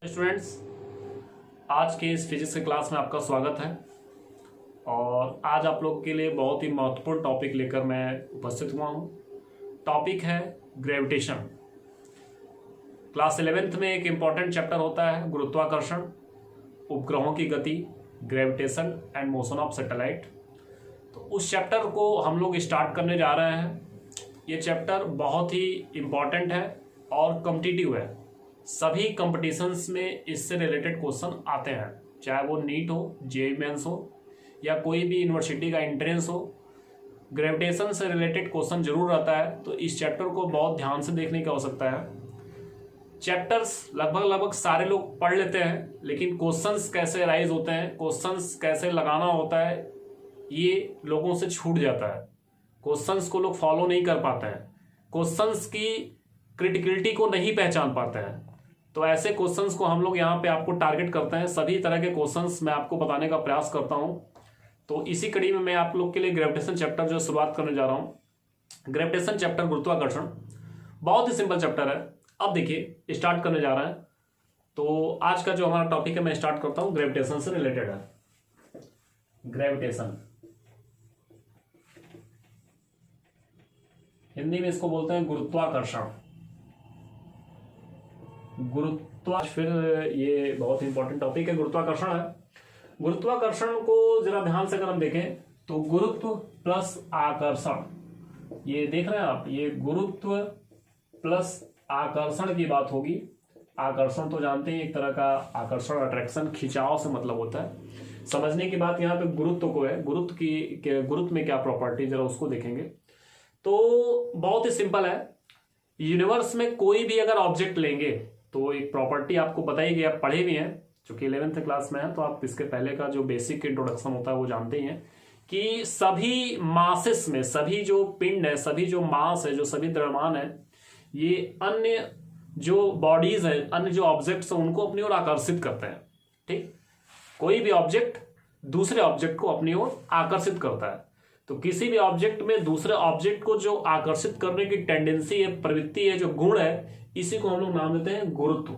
Students, आज के इस फिजिक्स के क्लास में आपका स्वागत है। और आज आप लोग के लिए बहुत ही महत्वपूर्ण टॉपिक लेकर मैं उपस्थित हुआ हूँ। टॉपिक है ग्रेविटेशन। क्लास 11th में एक इम्पॉर्टेंट चैप्टर होता है गुरुत्वाकर्षण, उपग्रहों की गति, gravitation and motion of satellite. तो उस चैप्टर को हम लोग स्टार्ट करने जा रहे हैं। ये चैप्टर बहुत ही इम्पॉर्टेंट है और कॉम्पिटिटिव है। सभी कंपटीशंस में इससे रिलेटेड क्वेश्चन आते हैं, चाहे वो नीट हो, जेईई मेंस हो या कोई भी यूनिवर्सिटी का एंट्रेंस हो। ग्रेविटेशन से रिलेटेड क्वेश्चन जरूर आता है, तो इस चैप्टर को बहुत ध्यान से देखने की आवश्यकता है। चैप्टर्स लगभग सारे लोग पढ़ लेते हैं, लेकिन क्वेश्चंस कैसे राइज होते हैं, क्वेश्चंस कैसे लगाना होता है, ये लोगों से छूट जाता है। क्वेश्चंस को लोग फॉलो नहीं कर पाते हैं, क्वेश्चंस की क्रिटिकलिटी को नहीं पहचान पाते हैं। तो ऐसे क्वेश्चंस को हम लोग यहाँ पे आपको टारगेट करते हैं। सभी तरह के क्वेश्चंस मैं आपको बताने का प्रयास करता हूँ। तो इसी कड़ी में मैं आप लोग के लिए ग्रेविटेशन चैप्टर जो शुरुआत करने जा रहा हूँ। ग्रेविटेशन चैप्टर गुरुत्वाकर्षण बहुत ही सिंपल चैप्टर है। अब देखिए स्टार्ट करने जा रहे हैं। तो आज का जो हमारा टॉपिक है मैं स्टार्ट करता हूँ, ग्रेविटेशन से रिलेटेड है। ग्रेविटेशन हिंदी में इसको बोलते हैं गुरुत्वाकर्षण। फिर ये बहुत इंपॉर्टेंट टॉपिक है, गुरुत्वाकर्षण है। गुरुत्वाकर्षण को जरा ध्यान से अगर हम देखें तो गुरुत्व प्लस आकर्षण, ये देख रहे हैं आप, ये गुरुत्व प्लस आकर्षण की बात होगी। आकर्षण तो जानते हैं, एक तरह का आकर्षण, अट्रैक्शन, खिंचाव से मतलब होता है। समझने की बात यहाँ पे गुरुत्व को है, गुरुत्व में क्या प्रॉपर्टी, जरा उसको देखेंगे। तो बहुत ही सिंपल है। यूनिवर्स में कोई भी अगर ऑब्जेक्ट लेंगे तो एक प्रॉपर्टी आपको बताई गई, आप पढ़े भी हैं, चूंकि 11th क्लास में है तो आप इसके पहले का जो बेसिक इंट्रोडक्शन होता है वो जानते ही हैं कि सभी मासेस में, सभी जो पिंड है, सभी जो मास है, जो सभी द्रव्यमान है, ये अन्य जो बॉडीज है, अन्य जो ऑब्जेक्ट्स है, उनको अपनी ओर आकर्षित करते हैं। ठीक, कोई भी ऑब्जेक्ट दूसरे ऑब्जेक्ट को अपनी ओर आकर्षित करता है। तो किसी भी ऑब्जेक्ट में दूसरे ऑब्जेक्ट को जो आकर्षित करने की टेंडेंसी है, प्रवृत्ति है, जो गुण है, इसी को हम लोग नाम देते हैं गुरुत्व।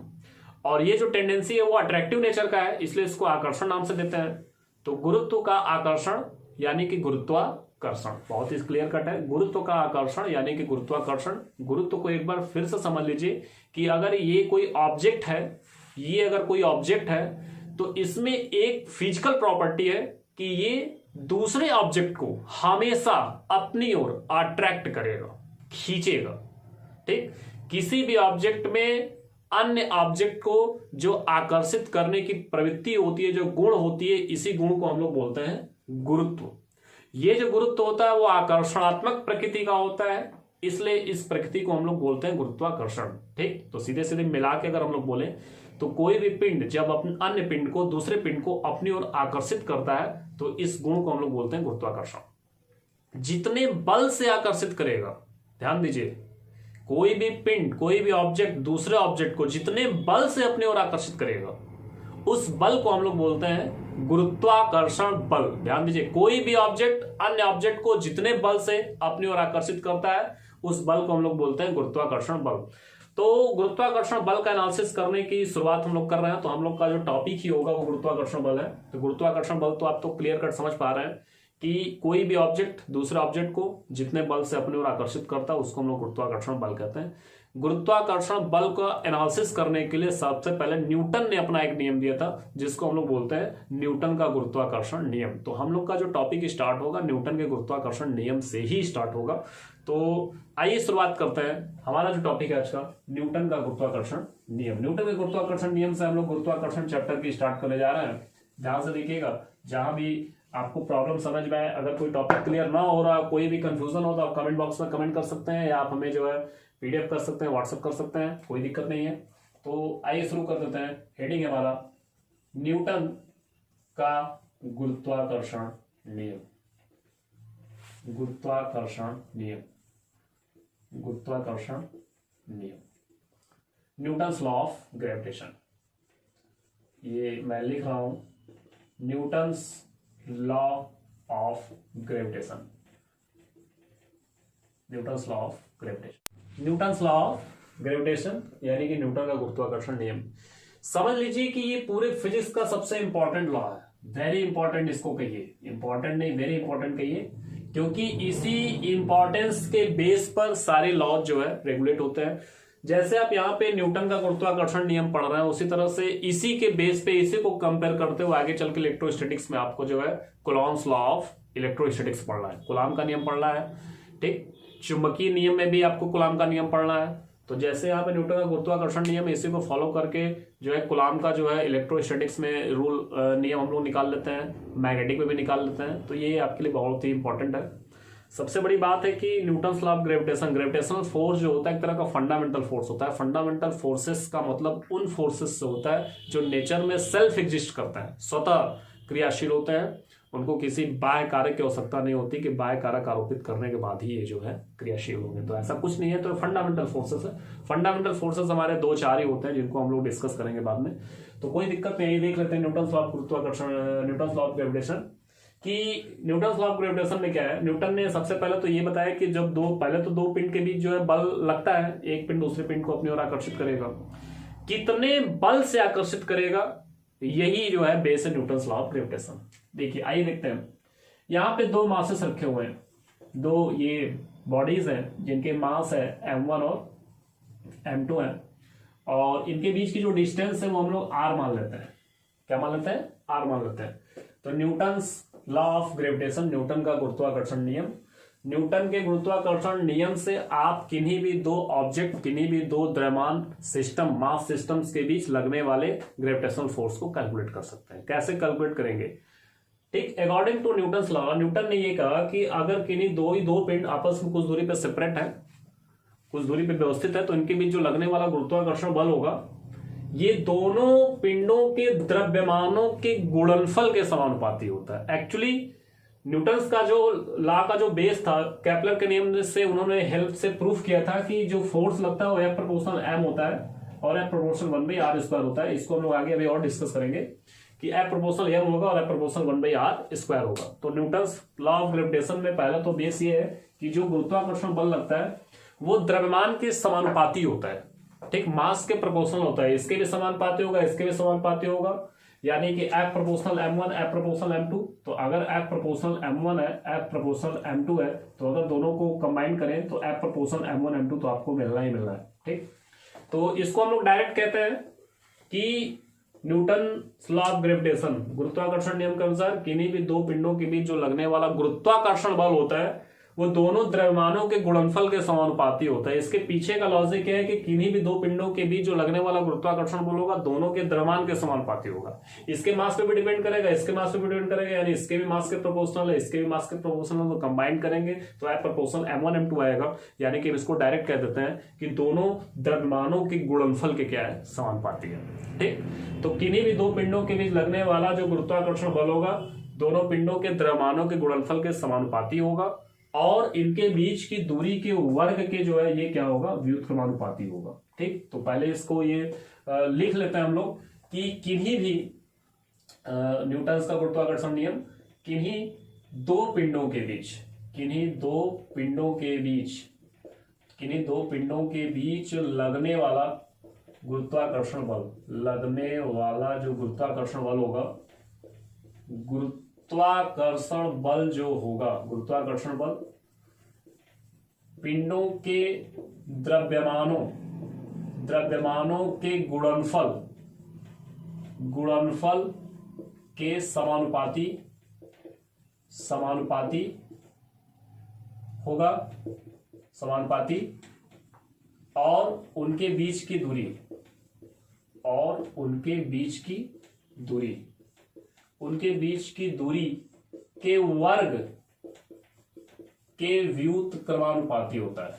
और ये जो टेंडेंसी है वो अट्रैक्टिव नेचर का है, इसलिए इसको आकर्षण नाम से देते हैं। तो गुरुत्व का आकर्षण यानी कि गुरुत्वाकर्षण, बहुत ही क्लियर कट है। गुरुत्व का आकर्षण यानी कि गुरुत्वाकर्षण। गुरुत्व को एक बार फिर से समझ लीजिए कि अगर ये कोई ऑब्जेक्ट है, ये अगर कोई ऑब्जेक्ट है तो इसमें एक फिजिकल प्रॉपर्टी है कि ये दूसरे ऑब्जेक्ट को हमेशा अपनी ओर अट्रैक्ट करेगा, खींचेगा। ठीक, किसी भी ऑब्जेक्ट में अन्य ऑब्जेक्ट को जो आकर्षित करने की प्रवृत्ति होती है, जो गुण होती है, इसी गुण को हम लोग बोलते हैं गुरुत्व। ये जो गुरुत्व होता है वो आकर्षणात्मक प्रकृति का होता है, इसलिए इस प्रकृति को हम लोग बोलते हैं गुरुत्वाकर्षण। ठीक, तो सीधे सीधे मिला के अगर हम लोग बोले तो कोई भी पिंड जब अपने अन्य पिंड को, दूसरे पिंड को अपनी ओर आकर्षित करता है तो इस गुण को हम लोग बोलते हैं गुरुत्वाकर्षण। जितने बल से आकर्षित करेगा, ध्यान दीजिए, कोई भी पिंड, कोई भी ऑब्जेक्ट दूसरे ऑब्जेक्ट को जितने बल से अपनी ओर आकर्षित करेगा, उस बल को हम लोग बोलते हैं गुरुत्वाकर्षण बल। ध्यान दीजिए, कोई भी ऑब्जेक्ट अन्य ऑब्जेक्ट को जितने बल से अपनी ओर आकर्षित करता है, उस बल को हम लोग बोलते हैं गुरुत्वाकर्षण बल। तो गुरुत्वाकर्षण बल का एनालिसिस करने की शुरुआत हम लोग कर रहे हैं। तो हम लोग का जो टॉपिक ही होगा वो गुरुत्वाकर्षण बल है। तो गुरुत्वाकर्षण बल तो आप तो क्लियर कट समझ पा रहे हैं कि कोई भी ऑब्जेक्ट दूसरे ऑब्जेक्ट को जितने बल से अपनी ओर आकर्षित करता है उसको हम लोग गुरुत्वाकर्षण बल कहते हैं। गुरुत्वाकर्षण बल का एनालिसिस करने के लिए सबसे पहले न्यूटन ने अपना एक नियम दिया था, जिसको हम लोग बोलते हैं न्यूटन का गुरुत्वाकर्षण नियम। तो हम लोग का जो टॉपिक स्टार्ट होगा न्यूटन के गुरुत्वाकर्षण नियम से ही स्टार्ट होगा। तो आइए शुरुआत करते हैं। हमारा जो टॉपिक है आज का, न्यूटन का गुरुत्वाकर्षण नियम। न्यूटन के गुरुत्वाकर्षण नियम से हम लोग गुरुत्वाकर्षण चैप्टर की स्टार्ट करने जा रहे हैं। ध्यान से देखिएगा, जहां भी आपको प्रॉब्लम समझ में आए, अगर कोई टॉपिक क्लियर ना हो रहा, कोई भी कंफ्यूजन हो तो आप कमेंट बॉक्स में कमेंट कर सकते हैं, या आप हमें जो है पीडीएफ कर सकते हैं, व्हाट्सएप कर सकते हैं, कोई दिक्कत नहीं है। तो आइए शुरू कर देते हैं। हेडिंग है हमारा न्यूटन का गुरुत्वाकर्षण नियम। गुरुत्वाकर्षण नियम, गुरुत्वाकर्षण नियम, न्यूटन्स लॉ ऑफ ग्रेविटेशन। ये मैं लिख रहा हूं, Newton's law of gravitation, Newton's law of gravitation. Newton's law of gravitation यानी कि न्यूटन का गुरुत्वाकर्षण नियम। समझ लीजिए कि ये पूरे फिजिक्स का सबसे इंपॉर्टेंट लॉ है, वेरी इंपॉर्टेंट इसको कहिए, इंपॉर्टेंट नहीं वेरी इंपॉर्टेंट कहिए, क्योंकि इसी इंपॉर्टेंस के बेस पर सारे लॉज जो है रेगुलेट होते हैं। जैसे आप यहाँ पे न्यूटन का गुरुत्वाकर्षण नियम पढ़ रहे हैं, उसी तरह से इसी के बेस पे इसी को कंपेयर करते हुए आगे चल के इलेक्ट्रोस्टैटिक्स में आपको जो है कूलॉम्स लॉ ऑफ इलेक्ट्रोस्टैटिक्स पढ़ना है, कूलॉम का नियम पढ़ना है। ठीक, चुंबकीय नियम में भी आपको कूलॉम का नियम पढ़ना है। तो जैसे यहाँ पे न्यूटन का गुरुत्वाकर्षण नियम, इसी को फॉलो करके जो है कूलॉम का जो है इलेक्ट्रोस्टैटिक्स में रूल नियम हम लोग निकाल लेते हैं, मैग्नेटिक में भी निकाल लेते हैं। तो ये आपके लिए बहुत ही इंपॉर्टेंट है। सबसे बड़ी बात है कि Newton's law of gravitation, gravitational force जो होता है एक तरह का फंडामेंटल फोर्स होता है। फंडामेंटल फोर्सेस का मतलब उन फोर्सेस से होता है जो नेचर में सेल्फ एग्जिस्ट करता है, स्वतः क्रियाशील होते हैं, उनको किसी बाह्य कारक की आवश्यकता नहीं होती कि बाह्य कारक आरोपित करने के बाद ही ये जो है क्रियाशील होंगे। तो ऐसा कुछ नहीं है। तो फंडामेंटल फोर्सेस है। फंडामेंटल फोर्सेस हमारे 2-4 ही होते हैं जिनको हम लोग डिस्कस करेंगे बाद में, तो कोई दिक्कत नहीं। देख लेते हैं न्यूटन्स लॉ ऑफ गुरुत्वाकर्षण, न्यूटन्स लॉ ऑफ ग्रेविटेशन कि न्यूटन्स लॉ ऑफ ग्रेविटेशन में क्या है। न्यूटन ने सबसे पहले तो ये बताया कि जब पहले तो दो पिंड के बीच जो है बल लगता है, एक पिंड दूसरे पिंड को अपनी ओर आकर्षित करेगा, कितने बल से आकर्षित करेगा, यही जो है बेस है न्यूटन्स लॉ ऑफ ग्रेविटेशन। देखिए आइए देखते हैं। यहाँ पे 2 मासेस रखे हुए हैं, 2 ये बॉडीज हैं जिनके मास है m1 और m2 है, और इनके बीच की जो डिस्टेंस है वो हम लोग r मान लेते हैं। क्या मान लेते हैं? r मान लेते हैं। तो Newton's law of gravitation, Newton का गुरुत्वाकर्षण नियम, न्यूटन के गुरुत्वाकर्षण नियम से आप किन्हीं भी 2 ऑब्जेक्ट, किन्हीं भी 2 द्रव्यमान सिस्टम, मास सिस्टम्स के बीच लगने वाले ग्रेविटेशनल फोर्स को कैलकुलेट कर सकते हैं। कैसे कैलकुलेट करेंगे? ठीक, according to Newton's law, Newton ने ये कहा कि अगर किन्हीं 2 पिंड आपस में कुछ दूरी पर सेपरेट है, कुछ दूरी पर व्यवस्थित है, तो इनके बीच जो लगने वाला गुरुत्वाकर्षण बल होगा, ये दोनों पिंडों के द्रव्यमानों के गुणनफल के समानुपाती होता है। एक्चुअली न्यूटन्स का जो लॉ का जो बेस था, केपलर के नियम से उन्होंने हेल्प से प्रूफ किया था कि जो फोर्स लगता है वो F प्रोपोर्शनल m होता है और F प्रोपोर्शनल 1/r² होता है। इसको हम लोग आगे अभी और डिस्कस करेंगे कि F प्रोपोर्शनल m होगा और F प्रोपोर्शनल 1/r² होगा। तो न्यूटन्स लॉ ऑफ ग्रेविटेशन में पहला तो बेस ये है कि जो गुरुत्वाकर्षण बल लगता है वो द्रव्यमान के समानुपाती होता है। ठीक, मास के प्रोपोर्शनल होता है, इसके भी समानुपाती होगा, इसके भी समानुपाती होगा, यानी कि F proportional m1 F proportional m2। तो अगर F प्रोपोर्शनल m1 है, F प्रोपोर्शनल m2 है, तो अगर दोनों को कंबाइन करें तो F प्रोपोर्शनल m1 m2 तो आपको मिलना ही मिलना है। ठीक, तो इसको हम लोग डायरेक्ट कहते हैं कि न्यूटन लॉ ऑफ ग्रेविटेशन, गुरुत्वाकर्षण नियम के अनुसार किन्हीं भी 2 पिंडों के बीच जो लगने वाला गुरुत्वाकर्षण बल होता है वो दोनों द्रव्यमानों के गुणनफल के समानुपाती होता है। इसके पीछे का लॉजिक है कि किन्हीं भी 2 पिंडों के बीच जो लगने वाला गुरुत्वाकर्षण बल होगा दोनों के द्रव्यमान के समानुपाती होगा। इसके मास पे भी डिपेंड करेगा, इसके मास पे भी डिपेंड करेगा, यानी इसके भी मास के प्रोपोर्शनल है, इसके भी मास के प्रोपोर्शनल, तो कंबाइन करेंगे तो F प्रोपोर्शनल m1 m2 आएगा। यानी कि इसको डायरेक्ट कह देते हैं कि दोनों द्रव्यमानों के गुणनफल के क्या है, समानुपाती है। ठीक, तो किन्हीं भी 2 पिंडों के बीच लगने वाला जो गुरुत्वाकर्षण बल होगा दोनों पिंडों के द्रव्यमानों के गुणनफल के समानुपाती होगा, और इनके बीच की दूरी के वर्ग के जो है ये क्या होगा, व्युत्क्रमानुपाती होगा। ठीक, तो पहले इसको ये लिख लेते हैं हम लोग कि किन्हीं भी न्यूटन्स का गुरुत्वाकर्षण नियम किन्हीं 2 पिंडों के बीच, किन्हीं 2 पिंडों के बीच, किन्हीं 2 पिंडों के बीच लगने वाला गुरुत्वाकर्षण बल, लगने वाला जो गुरुत्वाकर्षण बल होगा, गुरुत्वाकर्षण बल जो होगा, गुरुत्वाकर्षण बल पिंडों के द्रव्यमानों के गुणनफल के समानुपाती होगा, समानुपाती, और उनके बीच की दूरी, उनके बीच की दूरी के वर्ग के व्युत्क्रमानुपाती होता है,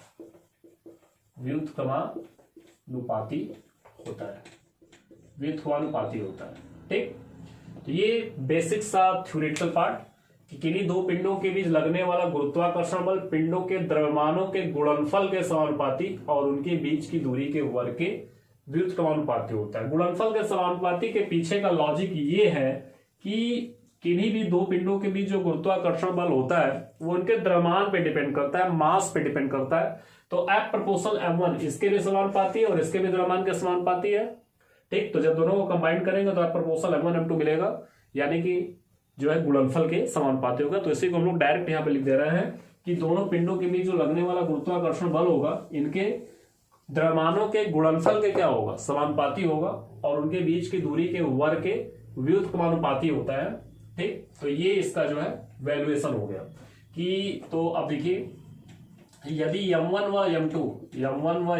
व्युत्क्रमानुपाती होता है। ठीक, तो ये बेसिक सा थ्योरेटिकल पार्ट कि किन्हीं 2 पिंडों के बीच लगने वाला गुरुत्वाकर्षण बल पिंडों के द्रव्यमानों के गुणनफल के समानुपाती और उनके बीच की दूरी के वर्ग के व्युत्क्रमानुपाती होता है। गुणनफल के समानुपाती के पीछे का लॉजिक ये है कि किन्हीं भी 2 पिंडों के बीच जो गुरुत्वाकर्षण बल होता है वो उनके द्रव्यमान पे डिपेंड करता है, मास पे डिपेंड करता है। तो F प्रोपोर्शनल m1 इसके भी समानुपाती है और इसके भी द्रव्यमान के समानुपाती है। ठीक। तो जब दोनों को कंबाइन करेंगे तो प्रोपोर्शनल m1 m2 मिलेगा, यानी कि जो है गुणनफल के समानुपाती होगा। तो इसी को हम लोग डायरेक्ट यहाँ पे लिख दे रहे हैं कि दोनों पिंडों के बीच जो लगने वाला गुरुत्वाकर्षण बल होगा इनके द्रव्यमानों के गुणनफल के क्या होगा, समानुपाती होगा, और उनके बीच की दूरी के वर्ग के व्युत्क्रमानुपाती होता है। ठीक। तो ये इसका जो है वैल्यूएशन हो गया कि तो अब देखिए यदि m1 व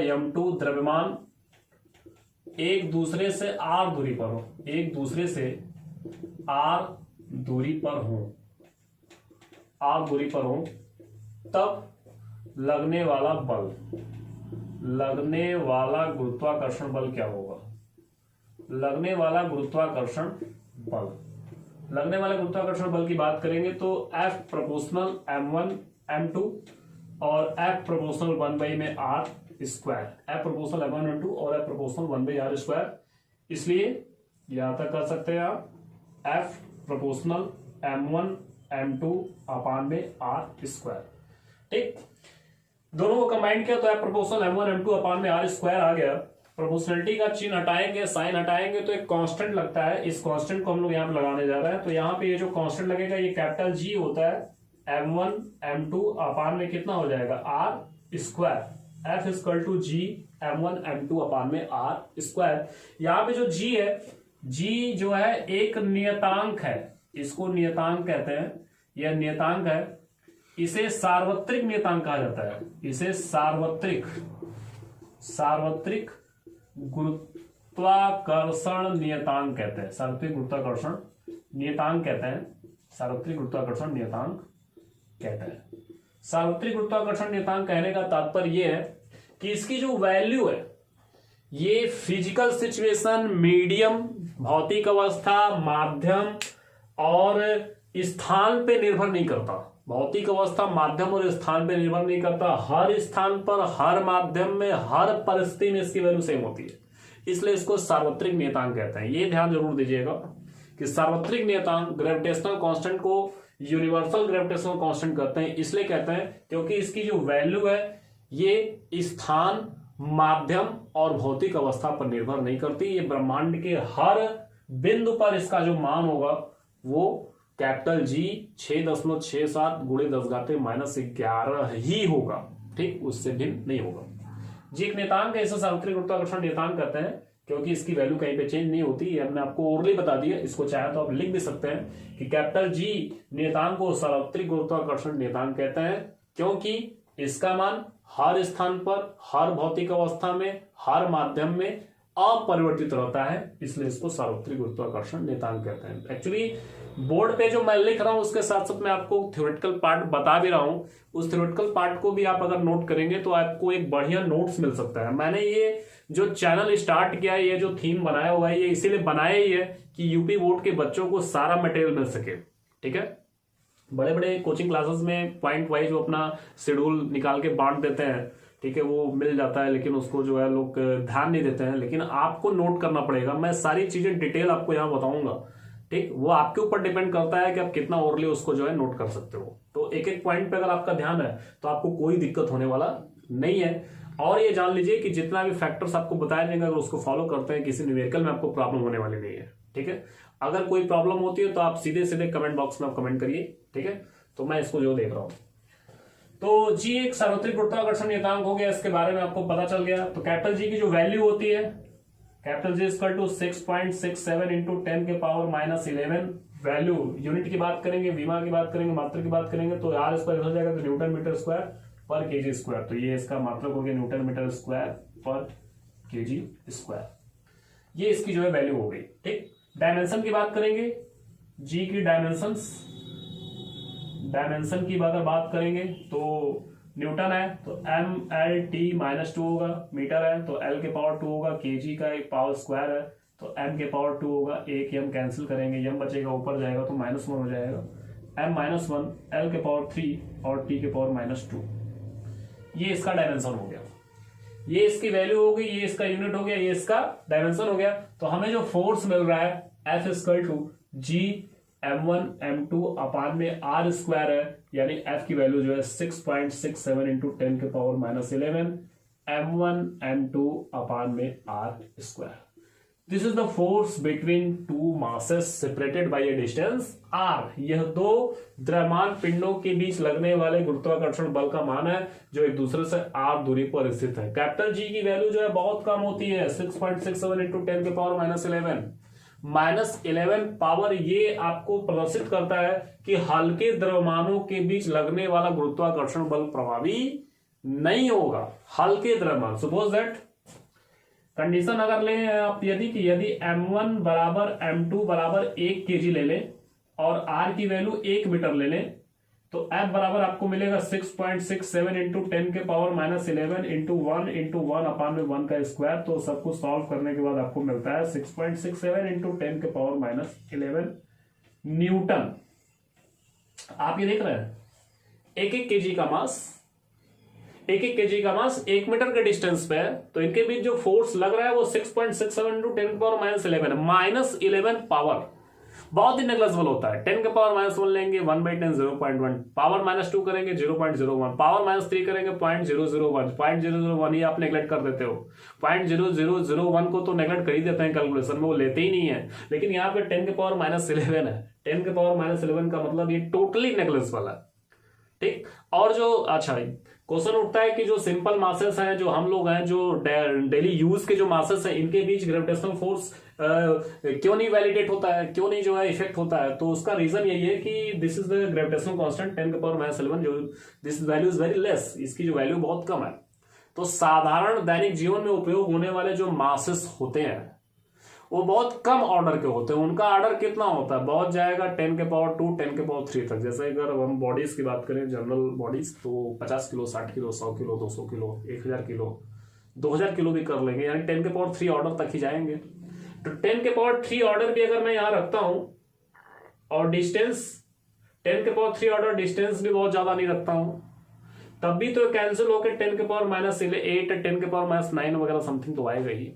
m2 द्रव्यमान एक दूसरे से r दूरी पर हो, एक दूसरे से r दूरी पर हो, तब लगने वाला गुरुत्वाकर्षण बल क्या होगा? लगने वाले गुरुत्वाकर्षण बल की बात करेंगे तो F प्रोपोर्शनल m1 m2 और F प्रोपोर्शनल 1 में r square, F proportional m1 m2 और F प्रोपोर्शनल 1 r स्क्वायर। इसलिए यहां तक कर सकते हैं आप F proportional m1 m2 upon में r स्क्वायर। ठीक। दोनों को कंबाइन किया तो F proportional m1 m2 upon में r स्क्वायर आ गया। प्रोपोर्शनलिटी का चिन्ह हटाएंगे, साइन हटाएंगे तो एक कांस्टेंट लगता है, इस कांस्टेंट को हम लोग यहाँ पे लगाने जा रहे हैं। तो यहाँ पे ये जो कांस्टेंट लगेगा ये कैपिटल G होता है m1 m2 अपान में कितना हो जाएगा r square, F equal to G m1 m2 upon में r स्क्वायर। यहाँ पे जो G है, G जो है एक नियतांक है, इसको नियतांक कहते हैं, यह नियतांक है, इसे सार्वत्रिक नियतांक कहा जाता है, इसे सार्वत्रिक गुरुत्वाकर्षण नियतांक कहते हैं, सार्वत्रिक गुरुत्वाकर्षण नियतांक कहते हैं, सार्वत्रिक गुरुत्वाकर्षण नियतांक कहते हैं। सार्वत्रिक गुरुत्वाकर्षण नियतांक कहने का तात्पर्य यह है कि इसकी जो वैल्यू है ये फिजिकल सिचुएशन, मीडियम, भौतिक अवस्था, माध्यम और स्थान पे निर्भर नहीं करता। भौतिक अवस्था, माध्यम और स्थान पे निर्भर नहीं करता। हर स्थान पर, हर माध्यम में, हर परिस्थिति में इसकी वैल्यू सेम होती है, इसलिए इसको सार्वत्रिक नियतांक कहते हैं। ये ध्यान जरूर दीजिएगा कि सार्वत्रिक नियतांक ग्रेविटेशनल कांस्टेंट को यूनिवर्सल ग्रेविटेशनल कांस्टेंट कहते हैं, इसलिए कहते हैं क्योंकि इसकी जो वैल्यू है ये स्थान, माध्यम और भौतिक अवस्था पर निर्भर नहीं करती। ये ब्रह्मांड के हर बिंदु पर इसका जो मान होगा वो कैपिटल G 6.67 गुणे 10⁻11 ही होगा। ठीक, उससे भिन्न नहीं होगा। जी एक नियतांक है, इसे सार्वत्रिक गुरुत्वाकर्षण नियतांक कहते हैं क्योंकि इसकी वैल्यू कहीं पे चेंज नहीं होती। हमने आपको ओरली बता दिया, इसको चाहे तो आप लिख भी सकते हैं कि कैपिटल G नियतांक को सार्वत्रिक गुरुत्वाकर्षण नियतांक कहते हैं क्योंकि इसका मान हर स्थान पर, हर भौतिक अवस्था में, हर माध्यम में अपरिवर्तित रहता है, इसलिए इसको सार्वत्रिक गुरुत्वाकर्षण नियतांक कहते हैं। एक्चुअली बोर्ड पे जो मैं लिख रहा हूं उसके साथ साथ मैं आपको थ्योरेटिकल पार्ट बता भी रहा हूं। उस थ्योरेटिकल पार्ट को भी आप अगर नोट करेंगे तो आपको एक बढ़िया नोट्स मिल सकता है। मैंने ये जो चैनल स्टार्ट किया है, ये जो थीम बनाया हुआ है, ये इसीलिए बनाया ही है कि यूपी बोर्ड के बच्चों को सारा मटेरियल मिल सके। ठीक है, बड़े बड़े कोचिंग क्लासेस में पॉइंट वाइज वो अपना शेड्यूल निकाल के बांट देते हैं, ठीक है, वो मिल जाता है, लेकिन उसको जो है लोग ध्यान नहीं देते हैं। लेकिन आपको नोट करना पड़ेगा, मैं सारी चीजें डिटेल आपको यहाँ बताऊंगा। ठीक, वो आपके ऊपर डिपेंड करता है कि आप कितना ओरली उसको जो है नोट कर सकते हो। तो एक एक पॉइंट पे अगर आपका ध्यान है तो आपको कोई दिक्कत होने वाला नहीं है। और ये जान लीजिए कि जितना भी फैक्टर्स आपको बताए जाएंगे अगर उसको फॉलो करते हैं, किसी न्यूमेरिकल में आपको प्रॉब्लम होने वाली नहीं है। ठीक है, अगर कोई प्रॉब्लम होती है तो आप सीधे सीधे कमेंट बॉक्स में आप कमेंट करिए। ठीक है, तो मैं इसको जो देख रहा हूं। तो जी एक सार्वत्रिक गुरुत्वाकर्षण नियतांक हो गया, इसके बारे में आपको पता चल गया। तो कैपिटल जी की जो वैल्यू होती है, capital G equal to 6.67 into 10 के पावर -11। वैल्यू यूनिट की बात करेंगे, विमा की बात करेंगे, मात्रा की बात करेंगे तो आर स्क्वायर हो जाएगा तो न्यूटन मीटर स्क्वायर पर केजी स्क्वायर। तो ये इसका मात्रक हो गया न्यूटन मीटर स्क्वायर पर केजी स्क्वायर। ये इसकी जो है वैल्यू हो गई। ठीक, डायमेंशन की बात करेंगे, जी की डायमेंशन की अगर बात करेंगे तो न्यूटन है तो MLT-2 होगा, मीटर है तो L के पावर 2 होगा, केजी का एक पावर स्क्वायर है तो M के पावर 2 होगा। एक M कैंसिल करेंगे, M बचेगा, ऊपर जाएगा तो -1 हो जाएगा। M-1 L के पावर 3 और T के पावर -2। ये इसका डायमेंशन हो गया, ये इसकी वैल्यू हो गई, ये इसका यूनिट हो गया, ये इसका डायमेंशन हो गया। तो हमें जो फोर्स मिल रहा है F equal to G M1 M2 upon में R स्क्वायर है, यानी F की वैल्यू जो है 6.67 इंटू 10 के पावर -11 M1 M2 अपान में R square. This is the force between two masses separated by a distance R. यह दो द्रव्यमान पिंडों के बीच लगने वाले गुरुत्वाकर्षण बल का मान है जो एक दूसरे से आर दूरी पर स्थित है। कैपिटल जी की वैल्यू जो है बहुत कम होती है, 6.67 इंटू 10 के पावर -11 पावर। ये आपको प्रदर्शित करता है कि हल्के द्रव्यमानों के बीच लगने वाला गुरुत्वाकर्षण बल प्रभावी नहीं होगा। हल्के द्रव्यमान, सपोज दैट कंडीशन अगर लें आप यदि m1 बराबर m2 बराबर 1 kg ले लें और r की वैल्यू 1 मीटर ले लें तो F बराबर आपको मिलेगा 6.67 इंटू 10 के पावर -11 इंटू 1 इंटू 1/1 का स्क्वायर। तो सबको सॉल्व करने के बाद आपको मिलता है 6.67 इंटू 10 के पावर -11 न्यूटन। आप ये देख रहे हैं एक एक केजी का मास 1 मीटर के डिस्टेंस पे है, तो इनके बीच जो फोर्स लग रहा है वो 6.67 इंटू 10 के पावर -11 पावर बहुत ही नेग्लिजिबल होता है। 10 के पावर -1 लेंगे 1/10 0.1, पावर -2 करेंगे 0.01, पावर -3 करेंगे 0.001 ये आप नेग्लेक्ट कर देते हो। 0.0001 को तो नेग्लेक्ट कर ही देते हैं कैलकुलेशन में, वो लेते ही नहीं है। लेकिन यहाँ पे 10 के पावर -11 है, 10 के पावर -11 का मतलब ये टोटली नेग्लिजिबल है, ठीक। और जो अच्छा क्वेश्चन उठता है कि जो सिंपल मासेस हैं, जो हम लोग हैं, जो डेली यूज के जो मासेस हैं, इनके बीच ग्रेविटेशनल फोर्स क्यों नहीं वैलिडेट होता है, क्यों नहीं जो है इफेक्ट होता है। तो उसका रीजन यही है कि this is the gravitational constant 10 के पावर -11 जो this value is very less, इसकी जो वैल्यू बहुत कम है। तो साधारण दैनिक जीवन में उपयोग होने वाले जो मासेस होते हैं वो बहुत कम ऑर्डर के होते हैं। उनका ऑर्डर कितना होता है, बहुत जाएगा 10 के पावर 2 10 के पावर 3 तक। जैसे अगर हम बॉडीज की बात करें, जनरल बॉडीज, तो 50 kilo 60 kilo 100 kilo 200 kilo 1000 kilo 2000 kilo भी कर लेंगे, यानी 10 के पावर 3 ऑर्डर तक ही जाएंगे। तो 10 के पावर 3 ऑर्डर भी अगर मैं यहां रखता हूं और डिस्टेंस 10 के पावर 3 ऑर्डर डिस्टेंस भी बहुत ज्यादा नहीं रखता हूं, तब भी तो कैंसिल होकर 10 के पावर -8 10 के पावर -9 वगैरह समथिंग तो आएगा ही।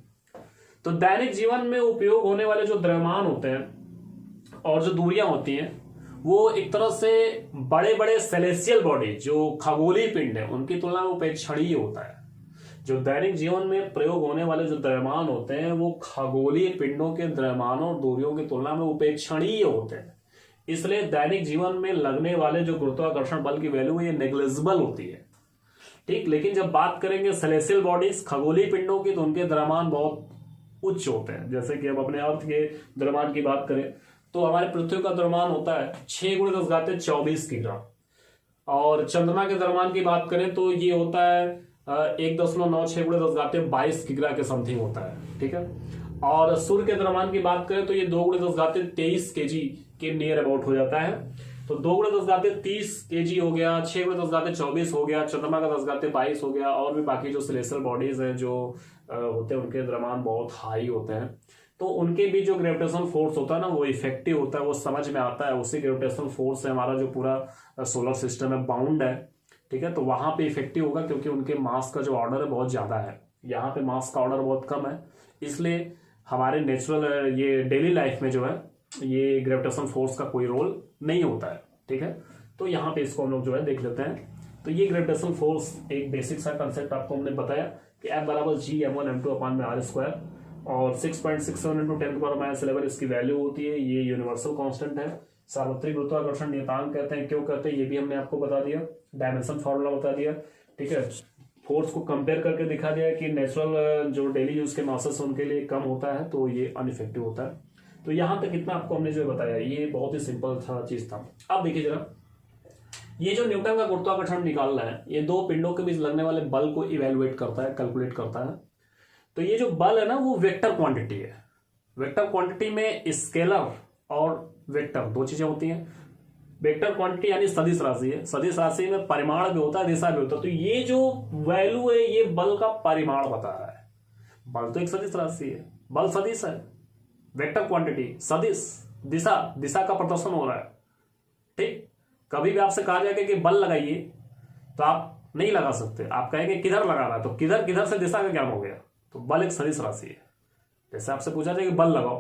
तो दैनिक जीवन में उपयोग होने वाले जो द्रव्यमान होते हैं और जो दूरियां होती हैं वो एक तरह से बड़े बड़े सेलेस्टियल बॉडी जो खगोलीय पिंड है उनकी तुलना में उपेक्षणीय होता है। जो दैनिक जीवन में प्रयोग होने वाले जो द्रव्यमान होते हैं वो खगोलीय पिंडों के द्रव्यमानों और दूरियों की तुलना में उपेक्षणीय होते हैं। इसलिए दैनिक जीवन में लगने वाले जो गुरुत्वाकर्षण बल की वैल्यू है ये नेग्लिजिबल होती है, ठीक। लेकिन जब बात करेंगे सेलेस्टियल बॉडीज खगोलीय पिंडों की, तो उनके द्रव्यमान बहुत उच्च होते हैं। जैसे कि अब अपने अर्थ के द्रव्यमान की बात करें तो हमारे पृथ्वी का द्रव्यमान होता है 6 × 10⁻24 किग्रा, और चंद्रमा के द्रव्यमान की बात करें तो ये होता है 1.96 × 10⁻22 किग्रा के समथिंग होता है, ठीक है। और सूर्य के द्रव्यमान की बात करें तो ये 2 × 10⁻23 kg के नियर अबाउट हो जाता है। तो 2 × 10⁻30 kg हो गया, 6 × 10⁻24 हो गया, चंद्रमा का 10⁻22 हो गया, और भी बाकी जो सेलेस्टियल बॉडीज हैं जो होते हैं उनके द्रव्यमान बहुत हाई होते हैं। तो उनके भी जो ग्रेविटेशनल फोर्स होता है ना वो इफेक्टिव होता है, वो समझ में आता है। उसी ग्रेविटेशनल फोर्स से हमारा जो पूरा सोलर सिस्टम है बाउंड है, ठीक है। तो वहां पे इफेक्टिव होगा क्योंकि उनके मास का जो ऑर्डर है बहुत ज्यादा है, यहाँ पे मास का ऑर्डर बहुत कम है। इसलिए हमारे नेचुरल ये डेली लाइफ में जो है ये ग्रेविटेशनल फोर्स का कोई रोल नहीं होता है, ठीक है। तो यहाँ पे इसको हम लोग जो है देख लेते हैं। तो ये ग्रेविटेशनल फोर्स एक बेसिक सा कंसेप्ट आपको हमने बताया कि F बराबर G m1 m2/r² और 6.67 इंटू 10 के पावर -11 इसकी वैल्यू होती है। ये यूनिवर्सल कांस्टेंट है, सार्वत्रिक गुरुत्वाकर्षण नियतांक कहते हैं। क्यों कहते हैं ये भी हमने आपको बता दिया, डायमेंशन फॉर्मूला बता दिया, ठीक है। फोर्स को कंपेयर करके दिखा दिया कि नेचुरल जो डेली यूज के मासेस उनके लिए कम होता है तो ये अनइफेक्टिव होता है। तो यहां तक इतना आपको हमने जो बताया ये बहुत ही सिंपल था चीज था। अब देखिए जरा, ये जो न्यूटन का गुरुत्वाकर्षण निकालना है ये दो पिंडों के बीच लगने वाले बल को इवेलुएट करता है, कैलकुलेट करता है। तो ये जो बल है ना वो वेक्टर क्वांटिटी है। वेक्टर क्वांटिटी में स्केलर और वेक्टर दो चीजें होती हैं। वेक्टर क्वांटिटी यानी सदिश राशि है, सदिश राशि में परिमाण भी होता है, दिशा भी होता है। तो ये जो वैल्यू है ये बल का परिमाण बता रहा है। बल तो एक सदिश राशि है, बल सदिश है, वेक्टर क्वांटिटी सदिश, दिशा का प्रदर्शन हो रहा है, ठीक। कभी भी आपसे कहा जाएगा कि बल लगाइए तो आप नहीं लगा सकते, आप कहेंगे किधर लगाना है, तो किधर से दिशा का ज्ञान हो गया। तो बल एक सदिश राशि है। जैसे आपसे पूछा जाए कि बल लगाओ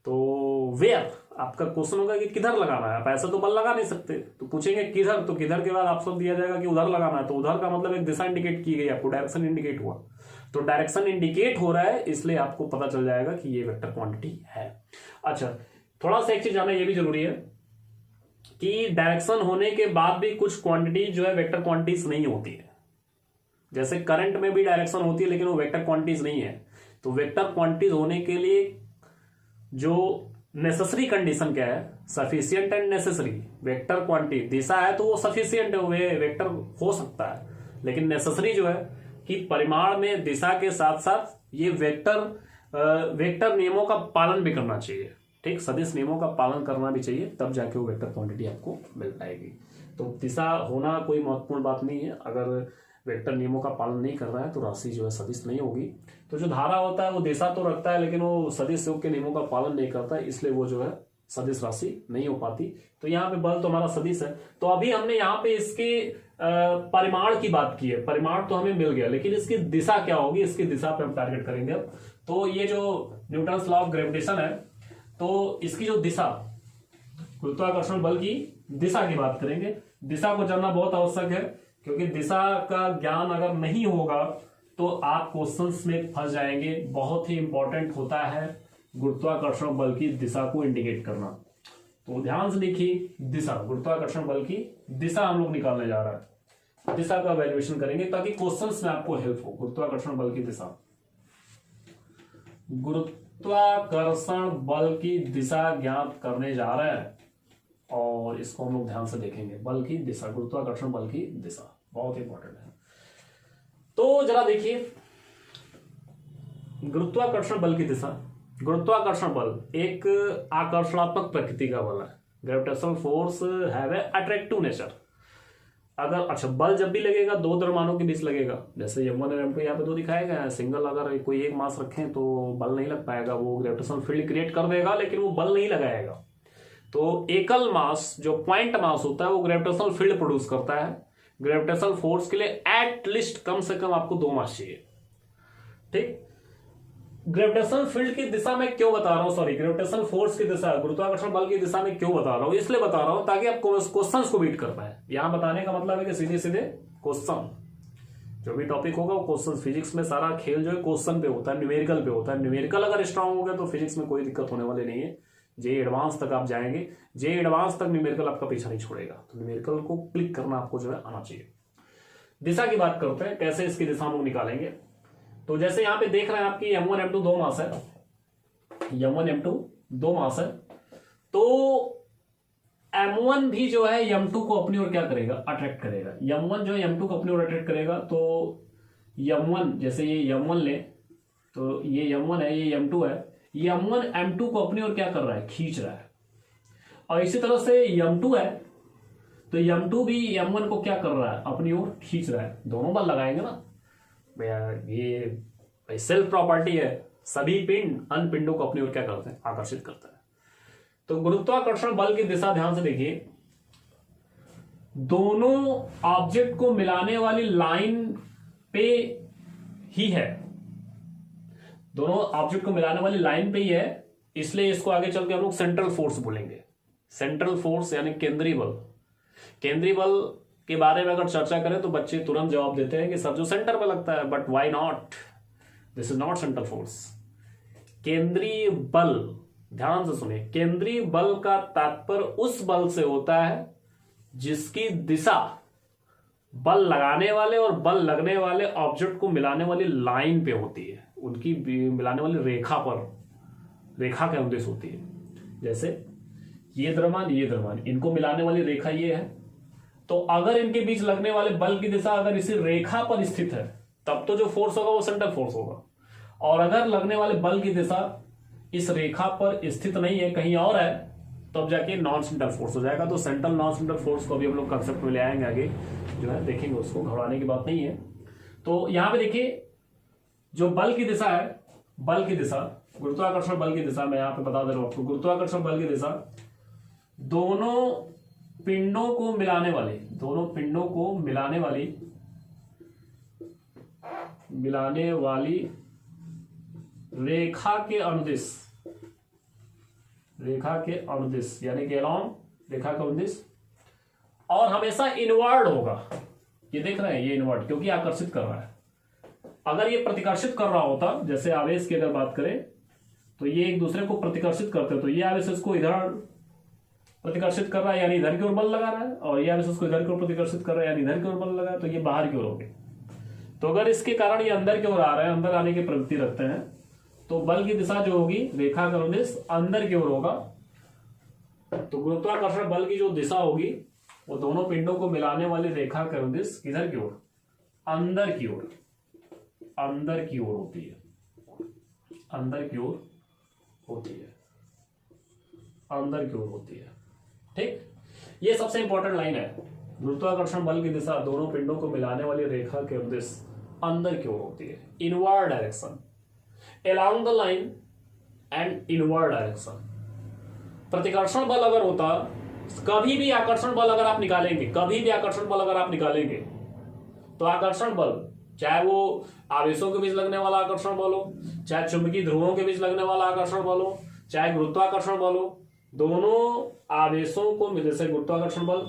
तो वेयर, आपका क्वेश्चन होगा कि किधर लगाना है। आप ऐसा तो बल लगा नहीं सकते, तो पूछेंगे किधर, तो किधर के बाद ऑप्शन दिया जाएगा कि उधर लगाना है। तो उधर का मतलब एक दिशा इंडिकेट की गई, आपको डायरेक्शन इंडिकेट हुआ। तो डायरेक्शन इंडिकेट हो रहा है, इसलिए आपको पता चल जाएगा कि ये वेक्टर क्वांटिटी है। अच्छा, थोड़ा सा एक चीज जानना ये भी जरूरी है कि डायरेक्शन होने के बाद भी कुछ क्वांटिटी जो है वेक्टर क्वांटिटीज नहीं होती है। जैसे करंट में भी डायरेक्शन होती है लेकिन वो वेक्टर क्वांटिटीज नहीं है। तो वेक्टर क्वांटिटीज होने के लिए जो नेसेसरी कंडीशन क्या है, sufficient and necessary. Vector quantity दिशा है तो वो सफिशिएंट है, वो वेक्टर हो सकता है, लेकिन नेसेसरी जो है कि परिमाण में दिशा के साथ साथ ये वेक्टर नियमों का पालन भी करना चाहिए। ठीक, सदिश नियमों का पालन करना भी चाहिए, तब जाके वो वेक्टर क्वांटिटी आपको मिल पाएगी। तो दिशा होना कोई महत्वपूर्ण बात नहीं है। अगर वेक्टर नियमों का पालन नहीं कर रहा है तो राशि जो है सदिश नहीं होगी। तो जो धारा होता है वो दिशा तो रखता है लेकिन वो सदिश योग के नियमों का पालन नहीं करता है, इसलिए वो जो है सदिश राशि नहीं हो पाती। तो यहाँ पे बल तो हमारा सदिश है। तो अभी हमने यहाँ पे इसके परिमाण की बात की है, परिमाण तो हमें मिल गया, लेकिन इसकी दिशा क्या होगी, इसकी दिशा पे हम टारगेट करेंगे अब। तो ये जो न्यूटन्स लॉ ऑफ ग्रेविटेशन है, तो इसकी जो दिशा, गुरुत्वाकर्षण बल की दिशा की बात करेंगे। दिशा को जानना बहुत आवश्यक है, क्योंकि दिशा का ज्ञान अगर नहीं होगा तो आप क्वेश्चंस में फंस जाएंगे। बहुत ही इंपॉर्टेंट होता है गुरुत्वाकर्षण बल की दिशा को इंडिकेट करना। तो ध्यान से देखिए, दिशा, गुरुत्वाकर्षण बल की दिशा हम लोग निकालने जा रहा है। दिशा का वैल्यूएशन करेंगे ताकि क्वेश्चंस में आपको हेल्प हो। गुरुत्वाकर्षण बल की दिशा, गुरुत्वाकर्षण बल की दिशा ज्ञात करने जा रहे हैं और इसको हम लोग ध्यान से देखेंगे। बल की दिशा, गुरुत्वाकर्षण बल की दिशा बहुत इंपॉर्टेंट है। तो जरा देखिए, गुरुत्वाकर्षण बल की दिशा। गुरुत्वाकर्षण बल एक आकर्षणात्मक प्रकृति का बल है। Gravitational force have a attractive nature. अगर अच्छा, बल जब भी लगेगा दो द्रव्यमानों के बीच लगेगा। जैसे M1 और M2 यहाँ पे दो दिखाए गए हैं। सिंगल अगर कोई एक मास रखें तो बल नहीं लग पाएगा, वो ग्रेविटेशनल फील्ड क्रिएट कर देगा लेकिन वो बल नहीं लगाएगा। तो एकल मास जो पॉइंट मास होता है वो ग्रेविटेशनल फील्ड प्रोड्यूस करता है। ग्रेविटेशनल फोर्स के लिए एट लीस्ट कम से कम आपको दो मास चाहिए। ठीक, ग्रेविटेशनल फील्ड की दिशा में क्यों बता रहा हूं, सॉरी, ग्रेविटेशनल फोर्स की दिशा, गुरुत्वाकर्षण बल की दिशा में क्यों बता रहा हूं, इसलिए बता रहा हूं ताकि आप क्वेश्चंस को बीट कर पाए। यहां बताने का मतलब है कि सीधे सीधे क्वेश्चन, जो भी टॉपिक होगा वो क्वेश्चन। फिजिक्स में सारा खेल जो है क्वेश्चन पे होता है, न्यूमेरिकल पे होता है। न्यूमेरिकल अगर स्ट्रांग हो गया तो फिजिक्स में कोई दिक्कत होने वाली नहीं है। जे एडवांस तक आप जाएंगे, जे एडवांस तक न्यूमेरिकल आपका पीछा नहीं छोड़ेगा। तो न्यूमेरिकल को क्लिक करना आपको जो है आना चाहिए। दिशा की बात करते हैं, कैसे इसकी दिशा हम लोग निकालेंगे। तो जैसे यहां पे देख रहे हैं आपकी M1 M2 दो मास है, M1 M2 दो मास है। तो M1 भी जो है M2 को अपनी ओर क्या करेगा, अट्रैक्ट करेगा। M1 जो है M2 को अपनी ओर अट्रैक्ट करेगा। तो M1, जैसे ये M1 ले, तो ये M1 है, ये M2 है। M1 M2 को अपनी ओर क्या कर रहा है, खींच रहा है। और इसी तरह से M2 है, तो M2 भी M1 को क्या कर रहा है, अपनी ओर खींच रहा है। दोनों बल लगाएंगे ना, ये सेल्फ प्रॉपर्टी है। सभी पिंड अन्य पिंडों को अपनी ओर क्या करते हैं, आकर्षित करता है। तो गुरुत्वाकर्षण बल की दिशा ध्यान से देखिए, दोनों ऑब्जेक्ट को मिलाने वाली लाइन पे ही है। दोनों ऑब्जेक्ट को मिलाने वाली लाइन पे ही है, इसलिए इसको आगे चल के हम लोग सेंट्रल फोर्स बोलेंगे। सेंट्रल फोर्स यानी केंद्रीय बल। केंद्रीय बल के बारे में अगर चर्चा करें तो बच्चे तुरंत जवाब देते हैं कि सर जो सेंटर पे लगता है, but why not, this is not central force. केंद्रीय बल, ध्यान से सुनिए, केंद्रीय बल का तात्पर्य उस बल से होता है जिसकी दिशा बल लगाने वाले और बल लगने वाले ऑब्जेक्ट को मिलाने वाली लाइन पे होती है, उनकी मिलाने वाली रेखा पर, रेखा के अनुदेश होती है। जैसे ये द्रव्यमान, ये द्रव्यमान, इनको मिलाने वाली रेखा ये है। तो अगर इनके बीच लगने वाले बल की दिशा अगर इसी रेखा पर स्थित है तब तो जो फोर्स होगा वो सेंट्रल फोर्स होगा। और अगर लगने वाले बल की दिशा इस रेखा पर स्थित नहीं है, कहीं और है, तब जाके नॉन सेंट्रल फोर्स हो जाएगा। तो सेंट्रल नॉन सेंट्रल फोर्स को अभी हम लोग कंसेप्ट में ले आएंगे, आगे जो है देखेंगे, उसको घबराने की बात नहीं है। तो यहां पे देखिए, जो बल की दिशा है, बल की दिशा, गुरुत्वाकर्षण बल की दिशा, मैं यहां पे बता दे रहा हूं आपको। गुरुत्वाकर्षण बल की दिशा दोनों पिंडों को मिलाने वाली, दोनों पिंडों को मिलाने वाली रेखा के अनुदिश, रेखा के अनुदिश यानी कि अलॉन्ग रेखा के अनुदिश, और हमेशा इनवर्ड होगा। ये देख रहे हैं, ये इनवर्ड, क्योंकि आकर्षित कर रहा है। अगर ये प्रतिकर्षित कर रहा होता, जैसे आवेश की अगर बात करें तो ये एक दूसरे को प्रतिकर्षित करते, तो ये आवेश इसको इधर प्रतिकर्षित कर रहा है यानी इधर की ओर बल लगा रहा है, और ये आवेश इसको इधर की ओर प्रतिकर्षित कर रहा है यानी इधर की ओर बल लगा रहा है, तो ये बाहर की ओर हो गए। तो अगर इसके कारण ये अंदर की ओर आ रहे हैं, अंदर आने की प्रवृत्ति रखते हैं, तो बल की दिशा जो होगी रेखा का अनुदिश अंदर की ओर होगा। तो गुरुत्वाकर्षण बल की जो दिशा होगी वो दोनों पिंडों को मिलाने वाली रेखा के अनुदिश किधर की ओर, अंदर की ओर, अंदर की ओर होती है, अंदर की ओर होती है, अंदर की ओर होती है। ठीक, ये सबसे इंपॉर्टेंट लाइन है। गुरुत्वाकर्षण बल की दिशा दोनों पिंडों को मिलाने वाली रेखा के अनुदिश अंदर की ओर होती है, inward direction, along the line and inward direction. प्रतिकर्षण बल अगर होता, कभी भी आकर्षण बल अगर आप निकालेंगे, कभी भी आकर्षण बल अगर आप निकालेंगे, तो आकर्षण बल चाहे वो आवेशों के बीच लगने वाला आकर्षण बल हो, चाहे चुंबकीय ध्रुवों के बीच लगने वाला आकर्षण बल हो, चाहे गुरुत्वाकर्षण बल हो, दोनों आवेशों को, जैसे गुरुत्वाकर्षण बल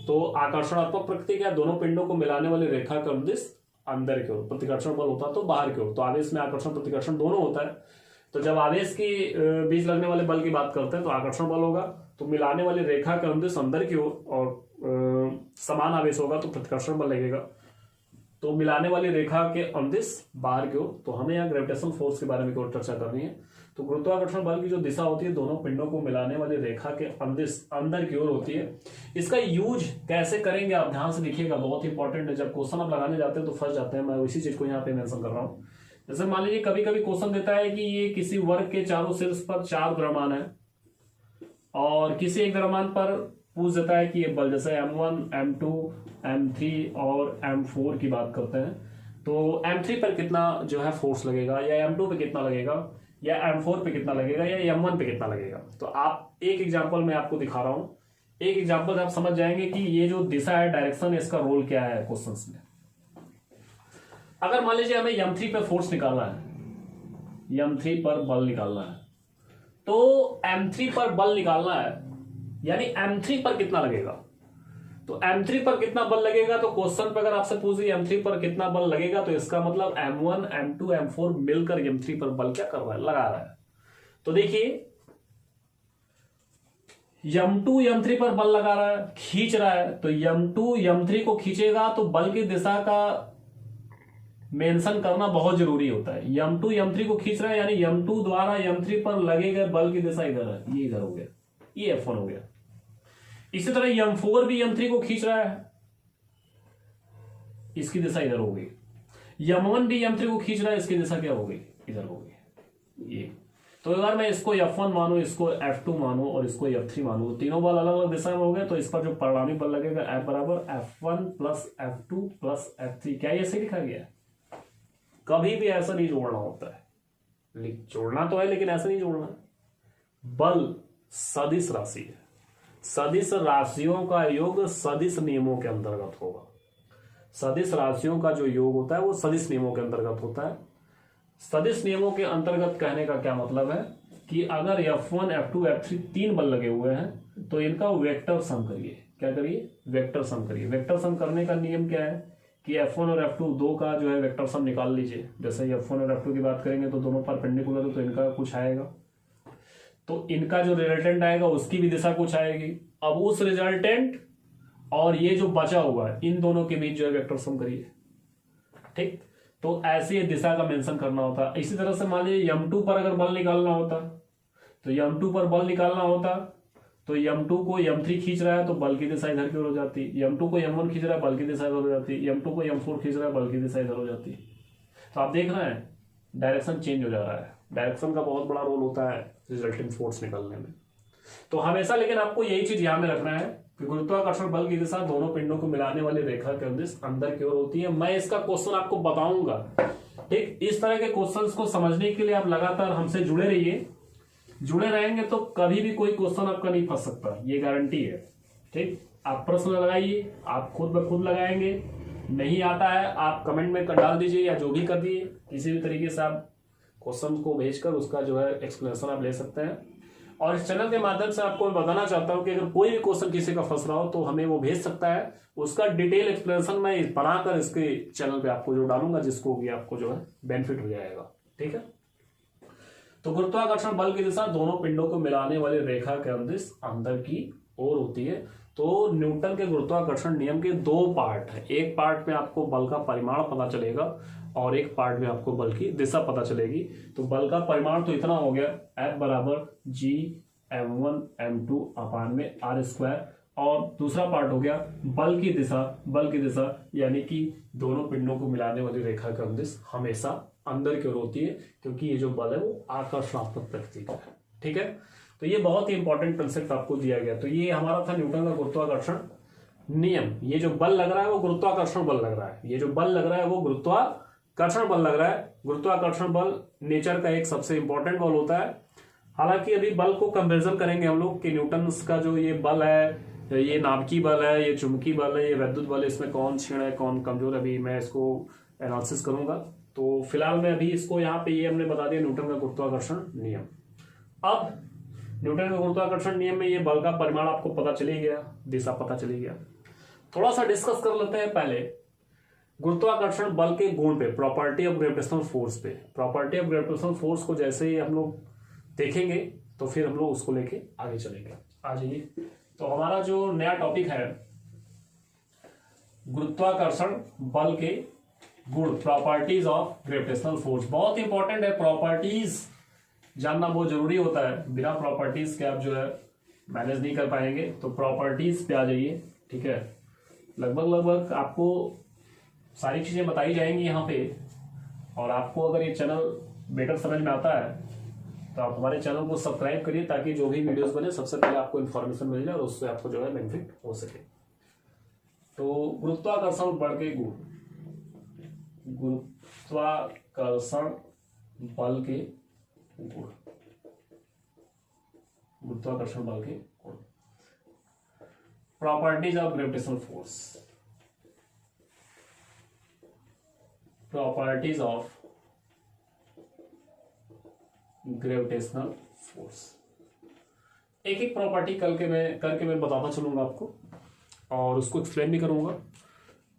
तो आकर्षणात्मक प्रकृति का, दोनों पिंडों को मिलाने वाली रेखा का अनुदिश अंदर की ओर, प्रतिकर्षण बल होता तो बाहर की ओर। तो आवेश में आकर्षण प्रतिकर्षण दोनों होता है। तो जब आवेश की बीच लगने वाले बल की बात करते हैं तो आकर्षण बल होगा, तो मिलाने वाली रेखा का अनुदिश अंदर की ओर, और समान आवेश होगा तो प्रतिकर्षण बल लगेगा, तो मिलाने वाली रेखा के अनुदिश बाहर की ओर। तो हमें यहाँ ग्रेविटेशनल फोर्स के बारे में और चर्चा करनी है। तो गुरुत्वाकर्षण बल की जो दिशा होती है दोनों पिंडों को मिलाने वाली रेखा के अनुदिश अंदर की ओर होती है। इसका यूज कैसे करेंगे आप ध्यान से देखिएगा, बहुत इंपॉर्टेंट है। जब क्वेश्चन आप लगाने जाते हैं तो फंस जाते हैं, मैं उसी चीज को यहाँ पे मेंशन कर रहा हूँ। जैसे मान लीजिए कभी कभी क्वेश्चन देता है कि ये किसी वर्ग के चारों शीर्ष पर 4 द्रव्यमान है, और किसी एक द्रव्यमान पर पूछ देता है कि ये बल, जैसे M1, M2, M3 और M4 की बात करते हैं, तो M3 पर कितना जो है फोर्स लगेगा, या M2 पे कितना लगेगा, या M4 पे कितना लगेगा, या M1 पे कितना लगेगा। तो आप एक एग्जांपल मैं आपको दिखा रहा हूं, एक एग्जांपल से आप समझ जाएंगे कि ये जो दिशा है, डायरेक्शन है, इसका रोल क्या है क्वेश्चंस में। अगर मान लीजिए हमें M3 पे फोर्स निकालना है, M3 पर बल निकालना है, तो M3 पर बल निकालना है यानी M3 पर कितना लगेगा। तो M3 पर कितना बल लगेगा, तो क्वेश्चन पर अगर आपसे पूछे M3 पर कितना बल लगेगा, तो इसका मतलब M1, M2, M4 मिलकर M3 पर बल क्या कर रहा है, लगा रहा है। तो देखिए M2 M3 पर बल लगा रहा है, खींच रहा है, तो M2 M3 को खींचेगा तो बल की दिशा का मेंशन करना बहुत जरूरी होता है। M2 M3 को खींच रहा है यानी M2 द्वारा M3 पर लगेगा बल की दिशा इधर है, ये इधर हो गया, ये F1 हो गया। इसी तरह M4 भी M3 को खींच रहा है, इसकी दिशा इधर हो गई। M1 भी M3 को खींच रहा है, इसकी दिशा क्या हो गई, इधर हो गई ये। तो अगर मैं इसको F1 मानू, इसको F2 मानू और इसको F3 मानू, तीनों बल अलग अलग दिशा में हो गए, तो इस पर जो परिणामी बल लगेगा F बराबर F1 plus F2 plus F3। क्या ये ऐसे लिखा गया है? कभी भी ऐसा नहीं जोड़ना होता है, जोड़ना तो है लेकिन ऐसा नहीं जोड़ना। बल सदिश राशि है, सदिश राशियों का योग सदिश नियमों के अंतर्गत होगा। सदिश राशियों का जो योग होता है वो सदिश नियमों के अंतर्गत होता है। सदिश नियमों के अंतर्गत कहने का क्या मतलब है कि अगर F1, F2, F3 3 बल लगे हुए हैं तो इनका वेक्टर सम करिए। क्या करिए? वेक्टर सम करिए। वेक्टर सम करने का नियम क्या है कि F1 और F2 दो का जो है वेक्टर सम निकाल लीजिए। जैसे F1 और F2 की बात करेंगे तो दोनों परपेंडिकुलर है, तो इनका कुछ आएगा, तो इनका जो रिजल्टेंट आएगा उसकी भी दिशा कुछ आएगी। अब उस रिजल्टेंट और ये जो बचा हुआ है इन दोनों के बीच जो है वेक्टर सम करिए। ठीक, तो ऐसे दिशा का मेंशन करना होता। इसी तरह से मान लीजिए M2 पर अगर बल निकालना होता, तो M2 पर बल निकालना होता तो M2 को M3 खींच रहा है तो बल की दिशा इधर की ओर हो जाती, M2 को M1 खींच रहा है बल की दिशा इधर हो जाती, M2 को M4 खींच रहा है बल की दिशा इधर हो जाती। तो आप देख रहे हैं डायरेक्शन चेंज हो जा रहा है। डायरेक्शन का बहुत बड़ा रोल होता है रिजल्टिंग फोर्स निकालने में। तो हमेशा लेकिन आपको यही चीज ध्यान में रखना है कि गुरुत्वाकर्षण बल की दिशा दोनों पिंडों को मिलाने वाली रेखा के अनुदिश अंदर की ओर होती है। मैं इसका क्वेश्चन आपको बताऊंगा। ठीक, इस तरह के क्वेश्चंस को समझने के लिए आप लगातार हमसे जुड़े रहिए। जुड़े रहेंगे तो कभी भी कोई क्वेश्चन आपका नहीं फंस सकता, ये गारंटी है। ठीक, आप प्रश्न लगाइए, आप खुद ब खुद लगाएंगे। नहीं आता है आप कमेंट में डाल दीजिए या जो भी कर दिए, किसी भी तरीके से आप क्वेश्चन को भेजकर उसका जो है एक्सप्लेनेशन आप ले सकते हैं। और इस चैनल के माध्यम से आपको मैं बताना चाहता हूं कि अगर कोई भी क्वेश्चन किसी का फंस रहा हो तो हमें वो भेज सकता है, उसका डिटेल एक्सप्लेनेशन मैं बनाकर इसके चैनल पे आपको जो डालूंगा, जिसको भी आपको जो है बेनिफिट हो जाएगा। ठीक है, तो गुरुत्वाकर्षण बल की दिशा दोनों पिंडों को मिलाने वाली रेखा के अंदिश अंदर की ओर होती है। तो न्यूटन के गुरुत्वाकर्षण नियम के दो पार्ट है, एक पार्ट में आपको बल का परिमाण पता चलेगा और एक पार्ट में आपको बल की दिशा पता चलेगी। तो बल का परिमाण तो इतना हो गया, F बराबर G m1 m2 अपान में r स्क्वायर, और दूसरा पार्ट हो गया बल की दिशा यानी कि दोनों पिंडों को मिलाने वाली रेखा का अंदिश हमेशा अंदर की ओर होती है, क्योंकि ये जो बल है वो आकर्षणात्मक प्रकृति का है। ठीक है, तो ये बहुत ही इंपॉर्टेंट कंसेप्ट आपको दिया गया। तो ये हमारा था न्यूटन का गुरुत्वाकर्षण नियम। ये जो बल लग रहा है वो गुरुत्वाकर्षण बल लग रहा है, ये जो बल लग रहा है वो गुरुत्वाकर्षण बल लग रहा है। गुरुत्वाकर्षण बल नेचर का एक सबसे इंपॉर्टेंट बल होता है। हालांकि अभी बल को कंपेरिजन करेंगे हम लोग कि न्यूटन का जो ये बल है, ये नाभिकीय बल है, ये चुंबकीय बल है, ये वैद्युत बल है, इसमें कौन क्षीण है कौन कमजोर है, अभी मैं इसको एनालिसिस करूंगा। तो फिलहाल मैं अभी इसको यहाँ पे ये हमने बता दिया न्यूटन का गुरुत्वाकर्षण नियम। अब न्यूटन का गुरुत्वाकर्षण नियम में ये बल का परिमाण आपको पता चली गया, दिशा पता चली गया। थोड़ा सा डिस्कस कर लेते हैं पहले गुरुत्वाकर्षण बल के गुण पे, प्रॉपर्टी ऑफ ग्रेविटेशनल फोर्स पे। प्रॉपर्टी ऑफ ग्रेविटेशनल फोर्स को जैसे ही हम लोग देखेंगे तो फिर हम लोग उसको लेके आगे चलेंगे। आ जाइए, तो हमारा जो नया टॉपिक है गुरुत्वाकर्षण बल के गुण, प्रॉपर्टीज ऑफ ग्रेविटेशनल फोर्स। बहुत इंपॉर्टेंट है, प्रॉपर्टीज जानना बहुत जरूरी होता है, बिना प्रॉपर्टीज के आप जो है मैनेज नहीं कर पाएंगे। तो प्रॉपर्टीज पे आ जाइए। ठीक है, लगभग आपको सारी चीजें बताई जाएंगी यहाँ पे, और आपको अगर ये चैनल बेटर समझ में आता है तो आप हमारे चैनल को सब्सक्राइब करिए, ताकि जो भी वीडियोस बने सबसे पहले आपको इन्फॉर्मेशन मिल जाए और उससे आपको जो है बेनिफिट हो सके। तो गुरुत्वाकर्षण बल के गुण, गुरुत्वाकर्षण बल के गुण, गुरुत्वाकर्षण बल के गुण, properties of gravitational force, properties of gravitational force. एक एक प्रॉपर्टी करके मैं बताता चलूंगा आपको, और उसको एक्सप्लेन भी करूंगा,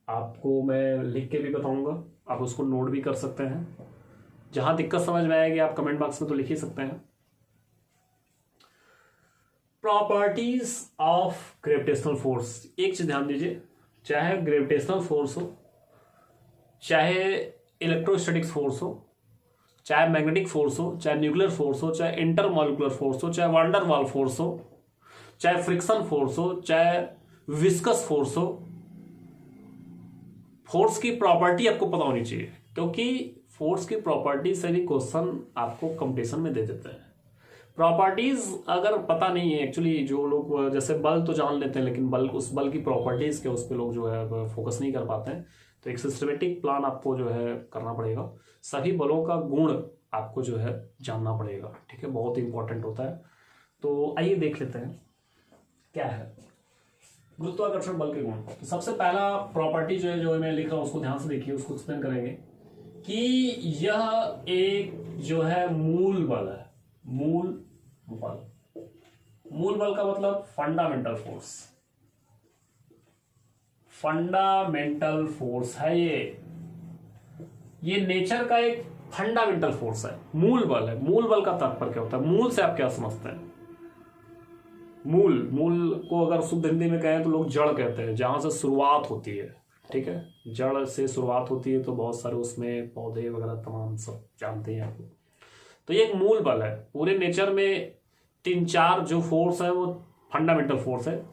आपको मैं लिख के भी बताऊंगा, आप उसको नोट भी कर सकते हैं। जहां दिक्कत समझ में आएगी आप कमेंट बॉक्स में तो लिख ही सकते हैं। प्रॉपर्टीज ऑफ ग्रेविटेशनल फोर्स, एक चीज ध्यान दीजिए, चाहे ग्रेविटेशनल फोर्स हो, चाहे इलेक्ट्रोस्टैटिक्स फोर्स हो, चाहे मैग्नेटिक फोर्स हो, चाहे न्यूक्लियर फोर्स हो, चाहे इंटरमॉलिक्यूलर फोर्स हो, चाहे वांडर वाल फोर्स हो, चाहे फ्रिक्शन फोर्स हो, चाहे विस्कस फोर्स हो, फोर्स की प्रॉपर्टी आपको पता होनी चाहिए, क्योंकि फोर्स की प्रॉपर्टी से भी क्वेश्चन आपको कंपटीशन में दे देते हैं। प्रॉपर्टीज अगर पता नहीं है, एक्चुअली जो लोग जैसे बल तो जान लेते हैं, लेकिन उस बल की प्रॉपर्टीज के उस पर लोग जो है फोकस नहीं कर पाते हैं। तो एक सिस्टमेटिक प्लान आपको जो है करना पड़ेगा, सभी बलों का गुण आपको जो है जानना पड़ेगा। ठीक है, बहुत इंपॉर्टेंट होता है। तो आइए देख लेते हैं क्या है गुरुत्वाकर्षण बल के गुण। तो सबसे पहला प्रॉपर्टी जो मैं लिख रहा हूं उसको ध्यान से देखिए, उसको एक्सप्लेन करेंगे कि यह एक जो है मूल बल है। मूल बल का मतलब फंडामेंटल फोर्स, फंडामेंटल फोर्स है ये नेचर का एक फंडामेंटल फोर्स है, मूल बल है। मूल बल का तात्पर्य क्या होता है, मूल से आप क्या समझते हैं? मूल को अगर शुद्ध हिंदी में कहें तो लोग जड़ कहते हैं, जहां से शुरुआत होती है। ठीक है, जड़ से शुरुआत होती है, तो बहुत सारे उसमें पौधे वगैरह तमाम सब जानते हैं आप। तो ये एक मूल बल है। पूरे नेचर में 3-4 जो फोर्स है वो फंडामेंटल फोर्स है,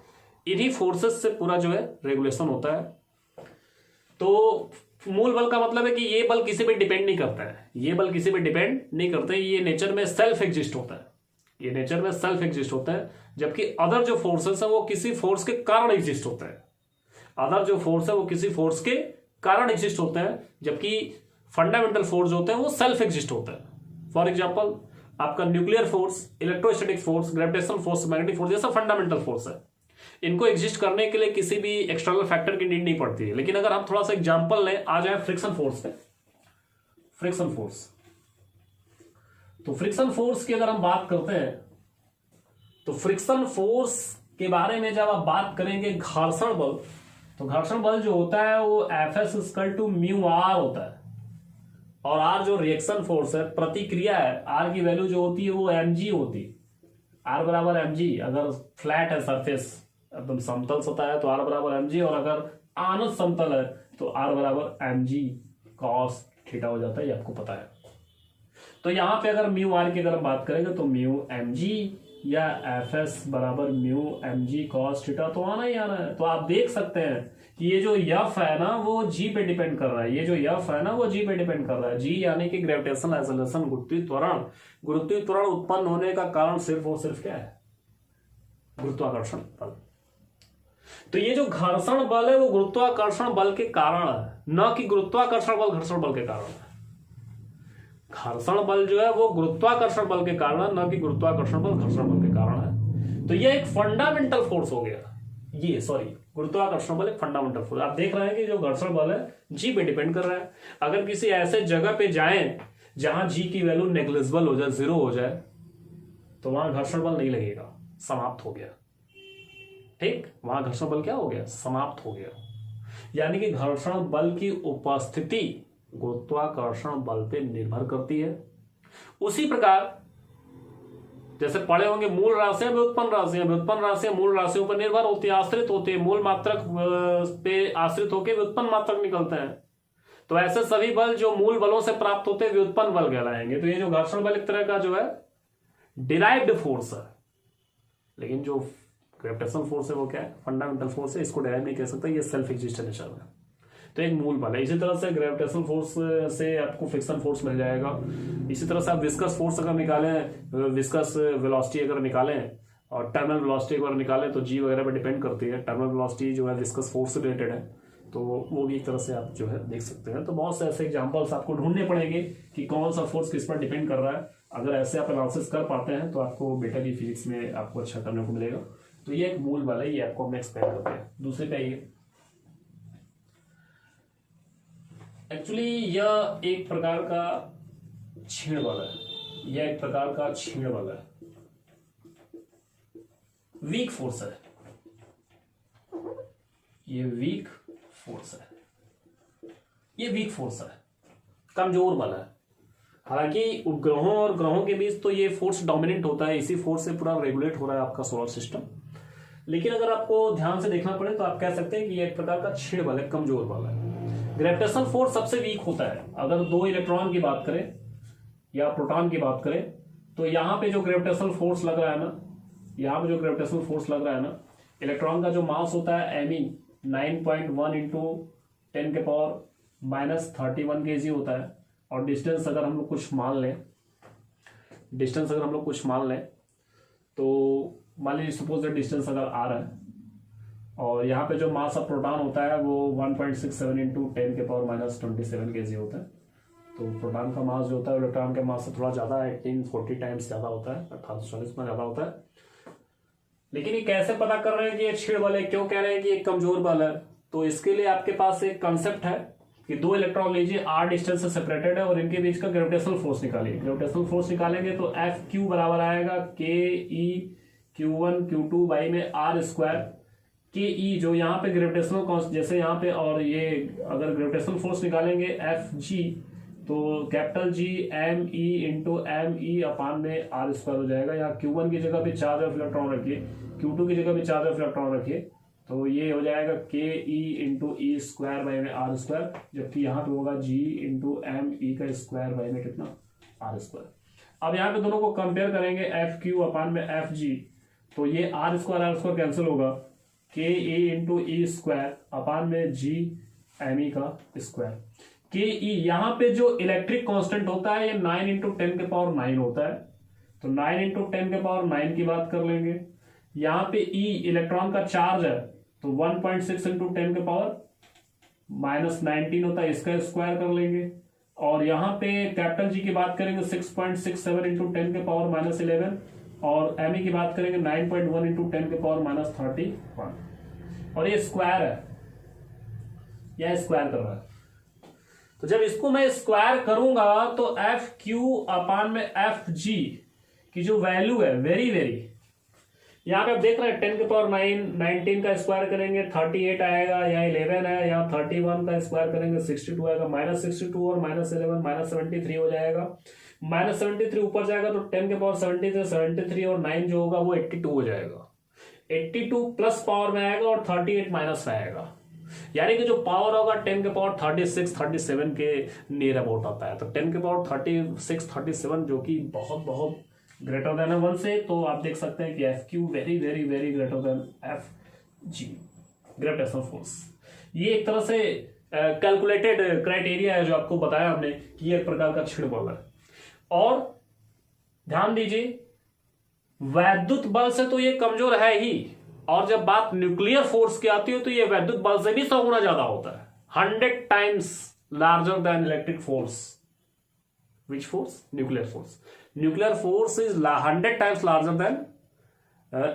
इन्हीं फोर्सेस से पूरा जो है रेगुलेशन होता है। तो मूल बल का मतलब है कि ये बल किसी पे डिपेंड नहीं करता है, ये बल किसी पे डिपेंड नहीं करते, ये नेचर में सेल्फ एग्जिस्ट होता है, ये नेचर में सेल्फ एग्जिस्ट होता है। जबकि अदर जो फोर्सेस है वो किसी फोर्स के कारण एग्जिस्ट होता है, अदर जो फोर्स है वो किसी फोर्स के कारण एग्जिस्ट होते हैं, जबकि फंडामेंटल फोर्स होते हैं वो सेल्फ एग्जिस्ट होता है। फॉर एग्जाम्पल आपका nuclear force, electrostatic force, gravitational force, magnetic force, ये सब फंडामेंटल फोर्स है। इनको एग्जिस्ट करने के लिए किसी भी एक्सटर्नल फैक्टर की नीड नहीं पड़ती है। लेकिन अगर हम थोड़ा सा एग्जांपल लें, आ जाए फ्रिक्शन फोर्स पे। फ्रिक्शन फोर्स, तो फ्रिक्शन फोर्स की अगर हम बात करते हैं तो फ्रिक्शन फोर्स के बारे में जब आप बात करेंगे घर्षण बल, तो घर्षण बल जो होता है वो Fs equal to mu R होता है, और आर जो रिएक्शन फोर्स है, प्रतिक्रिया है, आर की वैल्यू जो होती है वो mg होती है। आर बराबर mg, अगर फ्लैट है सरफेस एकदम समतल सतह है तो आर बराबर mg, और अगर आनत समतल है तो आर बराबर mg cos थीटा हो जाता है, ये आपको पता है। तो यहां पे अगर म्यू आर की अगर हम बात करेंगे तो म्यू mg या Fs बराबर म्यू mg cos थीटा तो आना ही आना है। तो आप देख सकते हैं कि ये जो F है ना वो G पे डिपेंड कर रहा है, ये जो F है ना वो G पे डिपेंड कर रहा है। G यानी कि ग्रेविटेशनल एक्सेलरेशन, गुरुत्वीय त्वरण। गुरुत्वीय त्वरण उत्पन्न होने का कारण सिर्फ और सिर्फ क्या है? गुरुत्वाकर्षण बल। तो ये जो घर्षण बल है वो गुरुत्वाकर्षण बल के कारण है, न कि गुरुत्वाकर्षण बल घर्षण बल के कारण है। घर्षण बल जो है वो गुरुत्वाकर्षण बल के कारण है, न कि गुरुत्वाकर्षण बल घर्षण बल के कारण है। तो ये एक फंडामेंटल फोर्स हो गया, ये सॉरी गुरुत्वाकर्षण बल एक फंडामेंटल फोर्स। आप देख रहे हैं कि जो घर्षण बल है जी पे डिपेंड कर रहा है। अगर किसी ऐसे जगह पे जाएं जहां जी की वैल्यू नेग्लिजिबल हो जाए, जीरो हो जाए, तो वहां घर्षण बल नहीं लगेगा, समाप्त हो गया। ठीक, वहां घर्षण बल क्या हो गया? समाप्त हो गया। यानी कि घर्षण बल की उपस्थिति गुरुत्वाकर्षण बल पे निर्भर करती है। उसी प्रकार जैसे पढ़े होंगे मूल राशियां व्युत्पन्न राशियां, व्युत्पन्न राशियां मूल राशियों पर निर्भर होती है, आश्रित होती है, मूल मात्रक पे आश्रित होकर व्युत्पन्न मात्रक निकलते हैं। तो ऐसे सभी बल जो मूल बलों से प्राप्त होते हैं व्युत्पन्न बल कहलाएंगे। तो ये जो घर्षण बल एक तरह का जो है डिराइव्ड फोर्स है, लेकिन जो ग्रेविटेशनल फोर्स है वो क्या है? फंडामेंटल फोर्स है, इसको डिराइव नहीं कह सकते, ये सेल्फ एग्जिस्टेंट नेचर है। तो एक मूल बल है। इसी तरह से ग्रेविटेशनल फोर्स से आपको फ्रिक्शन फोर्स मिल जाएगा। इसी तरह से आप विस्कस फोर्स अगर निकालें, विस्कस वेलोसिटी अगर निकालें और टर्मिनल वेलोसिटी अगर निकालें तो जी वगैरह पे डिपेंड करती है। टर्मिनल वेलोसिटी जो है विस्कस फोर्स से रिलेटेड है, तो वो भी एक तरह से आप जो है देख सकते हैं। तो बहुत से ऐसे एग्जाम्पल्स आपको ढूंढने पड़ेंगे कि कौन सा फोर्स किस पर डिपेंड कर रहा है। अगर ऐसे आप एनालिसिस कर पाते हैं तो आपको बेटा की फिजिक्स में आपको अच्छा करने को मिलेगा। तो ये एक मूल बल है, ये आपको हमने एक्सप्लेन करते हैं। दूसरे पे आइए। एक्चुअली यह एक प्रकार का क्षीण बल है, यह एक प्रकार का क्षीण बल है, वीक फोर्स है, ये वीक फोर्स है, ये वीक फोर्स है, कमजोर बल है। हालांकि उपग्रहों और ग्रहों के बीच तो ये फोर्स डोमिनेंट होता है, इसी फोर्स से पूरा रेगुलेट हो रहा है आपका सोलर सिस्टम। लेकिन अगर आपको ध्यान से देखना पड़े तो आप कह सकते हैं कि ये एक प्रकार का क्षीण बल है, कमजोर बल है। ग्रेविटेशनल फोर्स सबसे वीक होता है। अगर दो इलेक्ट्रॉन की बात करें या प्रोटॉन की बात करें तो यहां पे जो ग्रेविटेशनल फोर्स लग रहा है ना, यहां पे जो ग्रेविटेशनल फोर्स लग रहा है ना, इलेक्ट्रॉन का जो मास होता है me 9.1 इंटू 10 के पावर -31 kg होता है। और डिस्टेंस अगर हम लोग कुछ मान लें, डिस्टेंस अगर हम लोग कुछ मान लें तो मान लीजिए सपोज डिस्टेंस अगर r है और यहाँ पे जो मास ऑफ प्रोटॉन होता है वो 1.67 इंटू 10 के पावर -27 kg होता है। तो प्रोटॉन का मास जो होता है इलेक्ट्रॉन के मास से थोड़ा ज्यादा 1840 टाइम्स ज्यादा होता है, 1840 में ज्यादा होता है। लेकिन ये कैसे पता कर रहे हैं कि ये क्षीण बल है, क्यों कह रहे हैं कि ये कमजोर बल है? तो इसके लिए आपके पास एक कंसेप्ट है कि दो इलेक्ट्रॉन लीजिए, r डिस्टेंस से सेपरेटेड है और इनके बीच का ग्रेविटेशनल फोर्स निकालिए। ग्रेविटेशनल फोर्स निकालेंगे तो Fq बराबर आएगा ke q1 q2 बाई में r स्क्वायर के ई, जो यहाँ पे ग्रेविटेशनल कॉन्स्ट जैसे यहाँ पे, और ये अगर ग्रेविटेशनल फोर्स निकालेंगे एफ जी तो capital G M E into M E upon में आर स्क्वायर हो जाएगा। यहाँ Q1 की जगह पे चार्ज ऑफ इलेक्ट्रॉन रखिए, Q2 की जगह पे चार्ज ऑफ इलेक्ट्रॉन रखिए, तो ये हो जाएगा के E into E square by में आर स्क्वायर, जबकि यहाँ पे होगा जी इंटू एम ई का स्क्वायर बाई में कितना? R square. अब यहाँ पे दोनों को कंपेयर करेंगे एफ क्यू अपान में एफ जी, तो ये आर स्क्वायर कैंसिल होगा, के ए इंटू ई स्क्वायर अपान में जी एम ई का स्क्वायर। के ई यहाँ पे जो इलेक्ट्रिक कांस्टेंट होता है ये 9 इंटू 10 के पावर 9 होता है, तो 9 इंटू 10 के पावर 9 की बात कर लेंगे। यहाँ पे ई इलेक्ट्रॉन का चार्ज है तो 1.6 इंटू 10 के पावर -19 होता है, इसका स्क्वायर कर लेंगे। और यहाँ पे कैपिटल जी की बात करेंगे 6.67 इंटू 10 के पावर -11, और एम ई की बात करेंगे 9.1 इंटू 10 के पावर -31, और ये स्क्वायर है, यह स्क्वायर कर रहा है। तो जब इसको मैं स्क्वायर करूंगा तो एफ क्यू अपान में एफ जी की जो वैल्यू है वेरी वेरी यहाँ पे आप देख रहे हैं 10 के पावर 9, 19 का स्क्वायर करेंगे 38 आएगा, यहाँ 11 है, यहाँ 31 का स्क्वायर करेंगे 62 आएगा, -62 और -11 -73 हो जाएगा। -73 ऊपर जाएगा तो 10 के पावर 70 से 73 और 9 जो होगा वो 82 हो जाएगा। 82 प्लस पावर में आएगा और 38 माइनस में आएगा, यानी कि जो पावर होगा 10 के पावर 36 37 के नियर अबाउट आता है। तो 10 के पावर 36 37 जो कि बहुत बहुत ग्रेटर देन है 1 से, तो आप देख सकते हैं कि F Q very very very greater than F G, gravitational force. ये एक तरह से कैलकुलेटेड क्राइटेरिया है जो आपको बताया हमने कि ये एक प्रकार का क्षीण बल है। और ध्यान दीजिए वैद्युत बल से तो ये कमजोर है ही, और जब बात न्यूक्लियर फोर्स की आती है तो ये वैद्युत बल से भी 100 गुना ज्यादा होता है, 100 times larger than electric force. Which force? Nuclear force. Nuclear force is 100 times larger than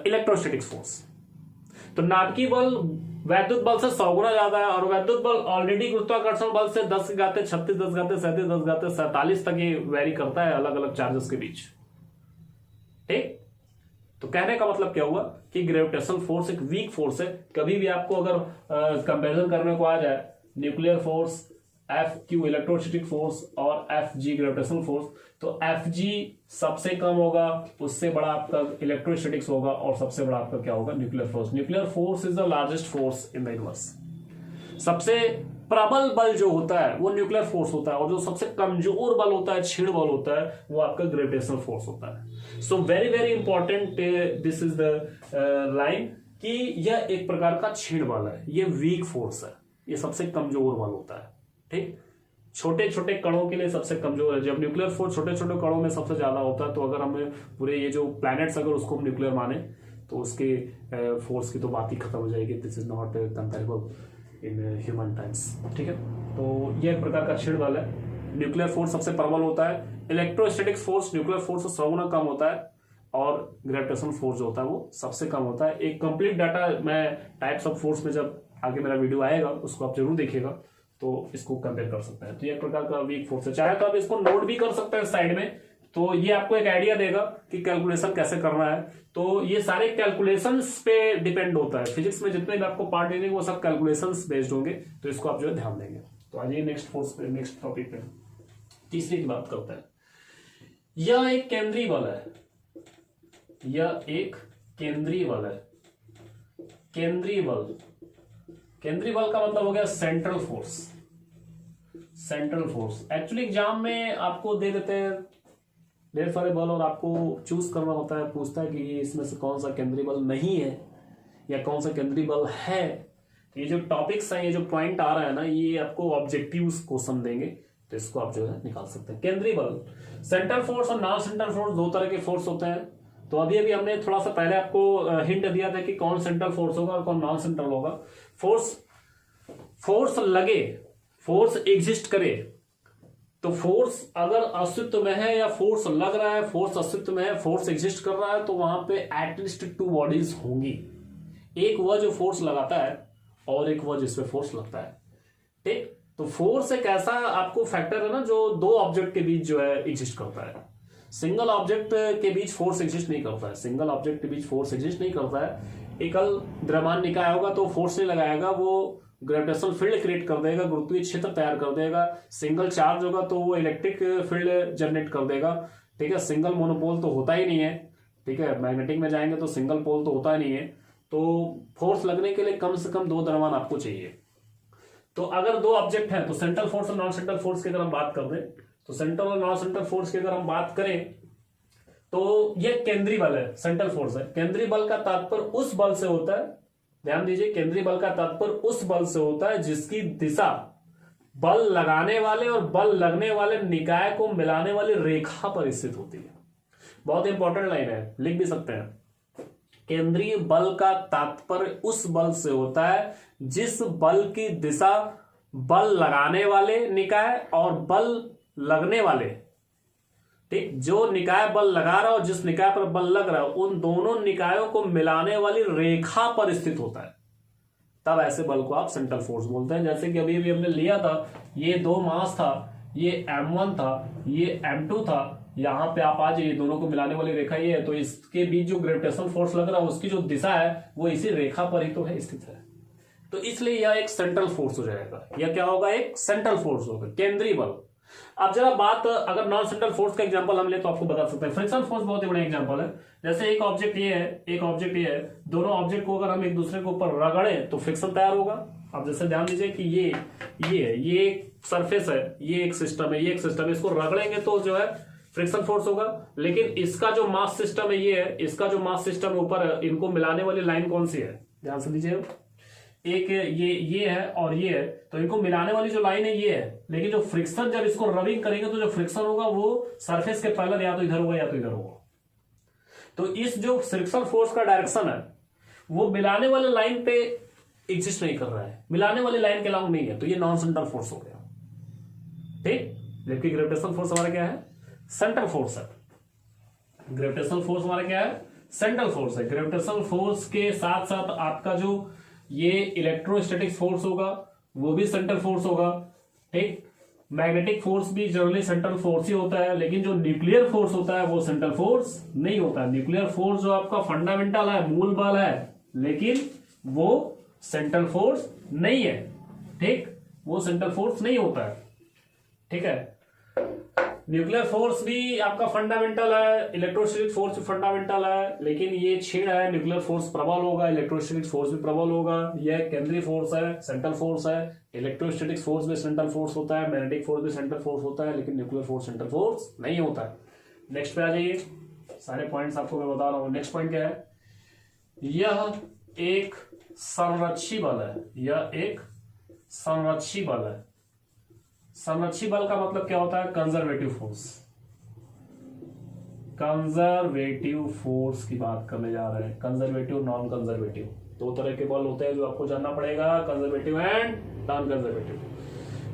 electrostatic force. तो नाभिकीय बल वैद्युत बल से 100 गुना ज्यादा है, और वैद्युत बल ऑलरेडी गुरुत्वाकर्षण बल से 10 घाते 36, 10 घाते 37, 10 घाते 47 तक ये वेरी करता है अलग अलग चार्जेस के बीच। ठीक, तो कहने का मतलब क्या हुआ कि ग्रेविटेशनल फोर्स एक वीक फोर्स है। कभी भी आपको अगर कंपैरिजन करने को आ जाए nuclear force, F Q electrostatic force और एफ जी ग्रेविटेशनल फोर्स, तो एफ जी सबसे कम होगा, उससे बड़ा आपका इलेक्ट्रोस्टैटिक्स होगा, और सबसे बड़ा आपका क्या होगा? Nuclear force. Nuclear force is the largest force in the universe. सबसे प्रबल बल जो होता है वो न्यूक्लियर फोर्स होता है, और जो सबसे कमजोर बल होता है, क्षीण बल होता है, वो आपका ग्रेविटेशनल फोर्स होता है। So very very important this is the line कि यह एक प्रकार का क्षीण बल है, ये वीक फोर्स है, ये सबसे कमजोर बल होता है। ठीक, छोटे छोटे कणों के लिए सबसे कमजोर है। जब न्यूक्लियर फोर्स छोटे छोटे कणों में सबसे ज्यादा होता है, तो अगर हमें पूरे ये जो प्लैनेट्स अगर उसको हम न्यूक्लियर माने तो उसके फोर्स की तो बात ही खत्म हो जाएगी। This is not comparable in human times. ठीक है, तो ये एक प्रकार का क्षीण बल है। न्यूक्लियर फोर्स सबसे प्रबल होता है, इलेक्ट्रोस्टैटिक फोर्स न्यूक्लियर फोर्स से 100 गुना कम होता है, और ग्रेविटेशनल फोर्स जो होता है वो सबसे कम होता है। एक कंप्लीट डाटा मैं टाइप्स ऑफ फोर्स में जब आगे मेरा वीडियो आएगा उसको आप जरूर देखिएगा, तो इसको कंपेयर कर सकते हैं। तो ये एक प्रकार का वीक फोर्स है। चाहे तो आप इसको नोट भी कर सकते हैं साइड में, तो ये आपको एक आइडिया देगा कि कैलकुलेशन कैसे करना है। तो ये सारे कैलकुलेशंस पे डिपेंड होता है। फिजिक्स में जितने भी आपको पार्ट देंगे वो सब कैलकुलेशंस बेस्ड होंगे, तो इसको आप जो है ध्यान देंगे। तो आइए नेक्स्ट फोर्स पे, नेक्स्ट टॉपिक पे तीसरी की बात करते हैं। यह एक केंद्रीय बल है, यह एक केंद्रीय बल है। केंद्रीय बल, केंद्रीय बल का मतलब हो गया central force. Central force actually exam में आपको दे देते हैं ढेर सारे बल, और आपको चूज करना होता है, पूछता है कि इसमें से कौन सा केंद्रीय बल नहीं है या कौन सा केंद्रीय बल है। ये जो टॉपिक्स हैं, ये जो पॉइंट आ रहा है ना, ये आपको ऑब्जेक्टिव क्वेश्चन देंगे, तो इसको आप जो है निकाल सकते हैं। केंद्रीय बल, सेंट्रल फोर्स और नॉन सेंट्रल फोर्स, दो तरह के फोर्स होते हैं। तो अभी अभी हमने थोड़ा सा पहले आपको हिंट दिया था कि कौन सेंट्रल फोर्स होगा और कौन नॉन सेंट्रल होगा। फोर्स लगे, फोर्स एग्जिस्ट करे, तो फोर्स अगर अस्तित्व में है या फोर्स लग रहा है, फोर्स अस्तित्व में है, फोर्स एग्जिस्ट कर रहा है, तो वहां पे एटलीस्ट 2 बॉडीज होंगी। एक वह जो फोर्स लगाता है और एक वह जिसपे फोर्स लगता है। ठीक, तो फोर्स एक ऐसा आपको फैक्टर है ना जो दो ऑब्जेक्ट के बीच जो है एग्जिस्ट करता है। सिंगल ऑब्जेक्ट के बीच फोर्स एग्जिस्ट नहीं करता है, सिंगल ऑब्जेक्ट के बीच फोर्स एग्जिस्ट नहीं करता है। एकल द्रव्यमान निकाय होगा तो फोर्स नहीं लगाएगा, वो ग्रेविटेशनल फील्ड क्रिएट कर देगा, गुरुत्वीय क्षेत्र तैयार कर देगा। सिंगल चार्ज होगा तो वो इलेक्ट्रिक फील्ड जनरेट कर देगा। ठीक है, सिंगल मोनोपोल तो होता ही नहीं है। ठीक है, मैग्नेटिक में जाएंगे तो सिंगल पोल तो होता ही नहीं है। तो फोर्स लगने के लिए कम से कम 2 द्रव्यमान आपको चाहिए। तो अगर 2 ऑब्जेक्ट हैं तो सेंट्रल फोर्स और नॉन सेंट्रल फोर्स की अगर हम बात कर रहे हैं, तो सेंट्रल और नॉन सेंट्रल फोर्स की अगर हम बात करें तो यह केंद्रीय बल है, सेंट्रल फोर्स है। केंद्रीय बल का तात्पर्य उस बल से होता है, ध्यान दीजिए, केंद्रीय बल का तात्पर्य उस बल से होता है जिसकी दिशा बल लगाने वाले और बल लगने वाले निकाय को मिलाने वाली रेखा पर स्थित होती है। बहुत इंपॉर्टेंट लाइन है, लिख भी सकते हैं। केंद्रीय बल का तात्पर्य उस बल से होता है जिस बल की दिशा बल लगाने वाले निकाय और बल लगने वाले, ठीक, जो निकाय बल लगा रहा है और जिस निकाय पर बल लग रहा है, उन दोनों निकायों को मिलाने वाली रेखा पर स्थित होता है। तब ऐसे बल को आप सेंट्रल फोर्स बोलते हैं। जैसे कि अभी हमने लिया था, ये 2 मास था, ये M1 था, ये M2 था, यहाँ पे आप आज ये दोनों को मिलाने वाली रेखा ये है, तो इसके बीच जो ग्रेविटेशनल फोर्स लग रहा है उसकी जो दिशा है वो इसी रेखा पर ही तो है स्थित है, तो इसलिए यह एक सेंट्रल फोर्स हो जाएगा। यह क्या होगा, एक सेंट्रल फोर्स होगा, केंद्रीय बल। अब जरा बात अगर नॉन सेंट्रल फोर्स का एग्जांपल हम ले तो आपको बता सकते हैं, फ्रिक्शन फोर्स बहुत ही बड़ा एग्जांपल है। जैसे एक ऑब्जेक्ट ये है, एक ऑब्जेक्ट ये है, दोनों ऑब्जेक्ट को अगर हम एक दूसरे के ऊपर रगड़े तो फ्रिक्शन तैयार होगा। अब जैसे ध्यान दीजिए कि ये एक सरफेस है, ये एक सिस्टम है, ये एक सिस्टम है, इसको रगड़ेंगे तो जो है फ्रिक्शन फोर्स होगा। लेकिन इसका जो मास सिस्टम है ये है, इसका जो मास सिस्टम है ऊपर, इनको मिलाने वाली लाइन कौन सी है, ध्यान से दीजिए। एक ये है और ये है, तो इनको मिलाने वाली जो लाइन है ये है, लेकिन जो फ्रिक्शन जब इसको रबिंग करेंगे तो जो फ्रिक्शन होगा वो सरफेस के पैरेलल या तो इधर होगा या तो इधर होगा। तो इस जो फ्रिक्शन फोर्स का डायरेक्शन है वो मिलाने वाले लाइन पे एग्जिस्ट नहीं कर रहा है, मिलाने वाली लाइन के अलावा नहीं है, तो ये नॉन सेंट्रल फोर्स हो गया, ठीक। जबकि ग्रेविटेशनल फोर्स हमारा क्या है, सेंट्रल फोर्स है। ग्रेविटेशनल फोर्स हमारा क्या है, सेंट्रल फोर्स है। ग्रेविटेशनल फोर्स के साथ साथ आपका जो ये इलेक्ट्रोस्टैटिक फोर्स होगा वो भी सेंट्रल फोर्स होगा, ठीक। मैग्नेटिक फोर्स भी जनरली सेंट्रल फोर्स ही होता है, लेकिन जो न्यूक्लियर फोर्स होता है वो सेंट्रल फोर्स नहीं होता है। न्यूक्लियर फोर्स जो आपका फंडामेंटल है, मूल बल है, लेकिन वो सेंट्रल फोर्स नहीं है, ठीक, वो सेंट्रल फोर्स नहीं होता है, ठीक है। न्यूक्लियर फोर्स भी आपका फंडामेंटल है, इलेक्ट्रोस्टैटिक फोर्स भी फंडामेंटल है, लेकिन ये छेड़ है, न्यूक्लियर फोर्स प्रबल होगा, इलेक्ट्रोस्टैटिक फोर्स भी प्रबल होगा। यह केंद्रीय फोर्स है, सेंट्रल फोर्स है। इलेक्ट्रोस्टैटिक फोर्स भी सेंट्रल फोर्स होता है, मैग्नेटिक फोर्स भी सेंट्रल फोर्स होता है, लेकिन न्यूक्लियर फोर्स सेंट्रल फोर्स नहीं होता है। नेक्स्ट पे आ जाइए, सारे पॉइंट्स आपको मैं बता रहा हूं। नेक्स्ट पॉइंट क्या है, यह एक संरक्षी बल है, यह एक संरक्षी बल है। संरक्षी बल का मतलब क्या होता है, कंजर्वेटिव फोर्स। कंजर्वेटिव फोर्स की बात करने जा रहे हैं, कंजर्वेटिव, नॉन कंजर्वेटिव, दो तरह के बल होते हैं जो आपको जानना पड़ेगा, conservative and non conservative.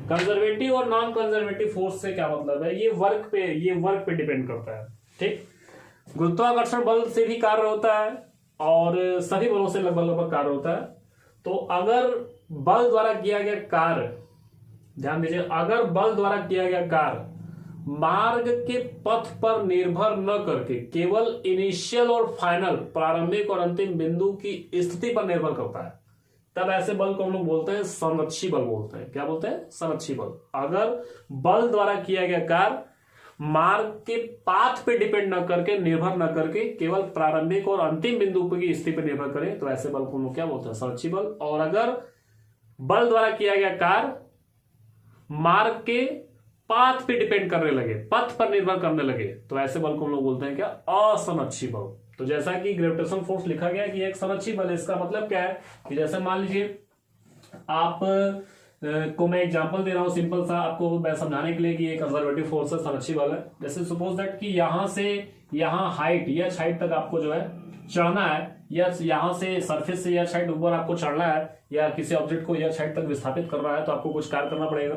Conservative और नॉन कंजर्वेटिव फोर्स से क्या मतलब है, ये वर्क पे डिपेंड करता है, ठीक। गुरुत्वाकर्षण बल से भी कार्य होता है और सभी बलों से लगभग कार्य होता है। तो अगर बल द्वारा किया गया कार्य, ध्यान दीजिए, अगर बल द्वारा किया गया कार्य मार्ग के पथ पर निर्भर न करके केवल इनिशियल और फाइनल, प्रारंभिक और अंतिम बिंदु की स्थिति पर निर्भर करता है, तब ऐसे बल को हम लोग बोलते हैं संरक्षी बल बोलते हैं। क्या बोलते हैं, संरक्षी बल। अगर बल द्वारा किया गया कार्य मार्ग के पाथ पे डिपेंड न करके, निर्भर न करके, केवल प्रारंभिक और अंतिम बिंदु की स्थिति पर निर्भर करे, तो ऐसे बल को हम लोग क्या बोलते हैं, संरक्षी बल। और अगर बल द्वारा किया गया कार्य मार्ग के पाथ पे डिपेंड करने लगे, पथ पर निर्भर करने लगे, तो ऐसे बल को हम लोग बोलते हैं क्या, असंरक्षी बल। तो जैसा कि ग्रेविटेशनल फोर्स लिखा गया कि एक संरक्षी बल है, इसका मतलब क्या है कि जैसे मान लीजिए आप को मैं एग्जांपल दे रहा हूं सिंपल सा आपको मैं समझाने के लिए कि ये कंजर्वेटिव फोर्स है, संरक्षी बल है। जैसे सपोज दैट कि यहां से यहां हाइट, यह हाइट तक आपको जो है चढ़ना है, या यहां से सरफेस से यह हाइट ऊपर आपको चढ़ना है, या किसी ऑब्जेक्ट को यह हाइट तक विस्थापित करना है, तो आपको कुछ कार्य करना पड़ेगा।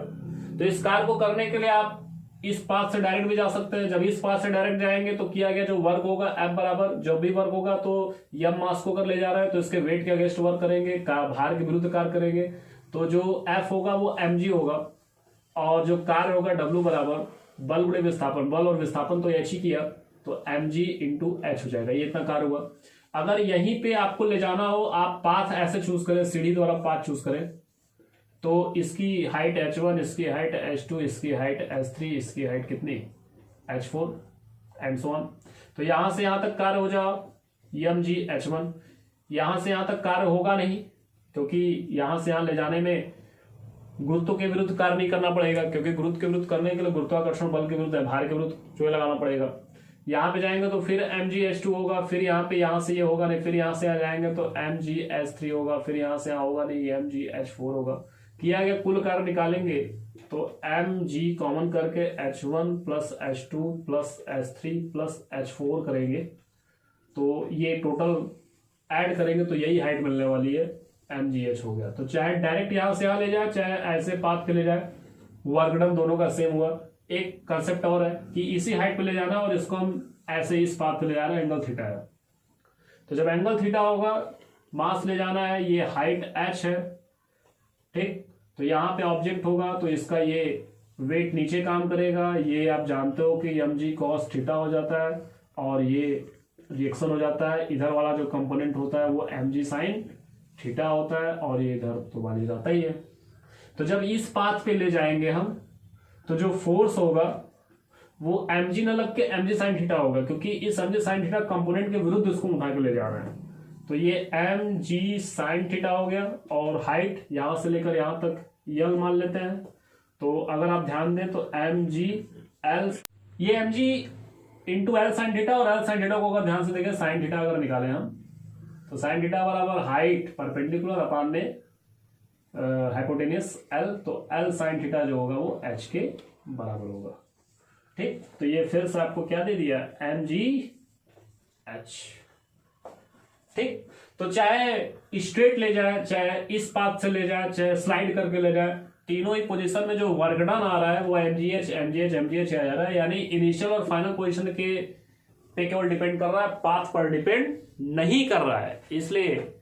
तो इस कार्य को करने के लिए आप इस पाथ से डायरेक्ट भी जा सकते हैं। जब इस पाथ से डायरेक्ट जाएंगे तो किया गया जो वर्क होगा F बराबर, जब भी वर्क होगा तो यम मास को कर ले जा रहा है तो इसके वेट के अगेंस्ट वर्क करेंगे, भार के विरुद्ध कार्य करेंगे, तो जो F होगा वो mg होगा, और जो कार्य होगा W बराबर बल गुणे विस्थापन, बल और विस्थापन तो h ही किया, तो mg इंटू h हो जाएगा, ये इतना कार्य हुआ। अगर यहीं पे आपको ले जाना हो, आप पाथ ऐसे चूज करें, सीढ़ी द्वारा पाथ चूज करें, तो इसकी हाइट h1, इसकी हाइट h2, इसकी हाइट h3, इसकी हाइट कितनी h4 एंड सो ऑन। तो यहां से यहां तक कार्य हो जाओ mg h1, यहां से यहां तक कार्य होगा नहीं, क्योंकि यहां से यहां ले जाने में गुरुत्व के विरुद्ध कार्य नहीं करना पड़ेगा, क्योंकि गुरुत्व के विरुद्ध करने के लिए गुरुत्वाकर्षण बल के विरुद्ध, भार के विरुद्ध चोए लगाना पड़ेगा। यहाँ पे जाएंगे तो फिर mg h2 होगा, फिर यहाँ पे यहाँ से ये होगा नहीं, फिर यहाँ से यहाँ जाएंगे तो mg h3 होगा, फिर यहाँ से यहाँ होगा नहीं, mg h4 होगा। किया गया कुल कार्य निकालेंगे तो mg कॉमन करके h1 plus h2 plus h3 plus h4 करेंगे, तो ये टोटल ऐड करेंगे तो यही हाइट मिलने वाली है, mgh हो गया। तो चाहे डायरेक्ट यहां से यहां ले जाए, चाहे ऐसे पाथ पे ले जाए, वर्क डन दोनों का सेम हुआ। एक कंसेप्ट और है कि इसी हाइट पे ले जाना और इसको हम ऐसे इस पाथ पे ले जाना, एंगल थीटा है। तो जब एंगल थीटा होगा, मास ले जाना है, ये हाइट h है, ठीक। तो यहाँ पे ऑब्जेक्ट होगा तो इसका ये वेट नीचे काम करेगा, ये आप जानते हो कि mg cos थीटा हो जाता है, और ये रिएक्शन हो जाता है, इधर वाला जो कंपोनेंट होता है वो mg sin थीटा होता है, और ये इधर तो मान जाता ही है। तो जब इस पाथ पे ले जाएंगे हम, तो जो फोर्स होगा वो mg न लग के mg sin थीटा होगा, क्योंकि इस mg sin थीटा कंपोनेंट के विरुद्ध इसको उठा के ले जा रहे हैं। तो ये mg sin थीटा हो गया, और हाइट यहां से लेकर यहां तक यल मान लेते हैं। तो अगर आप ध्यान दें तो mg l, ये mg into L sine theta, और एल साइन थीटा को अगर ध्यान से देखें साइन थीटा अगर निकालें हम, तो साइन थीटा बराबर हाइट परपेंडिकुलर अपान में हाइपोटेनियस l, तो एल साइन थीटा जो होगा वो h के बराबर होगा। ठीक, तो ये फिर से आपको क्या दे दिया, mg h। ठीक, तो चाहे स्ट्रेट ले जाए, चाहे इस पाथ से ले जाए, चाहे स्लाइड करके ले जाए, तीनों ही पोजीशन में जो वर्क डन आ रहा है वो mgh mgh mgh आ जा रहा है। यानी इनिशियल और फाइनल पोजीशन के पे केवल डिपेंड कर रहा है, पाथ पर डिपेंड नहीं कर रहा है। इसलिए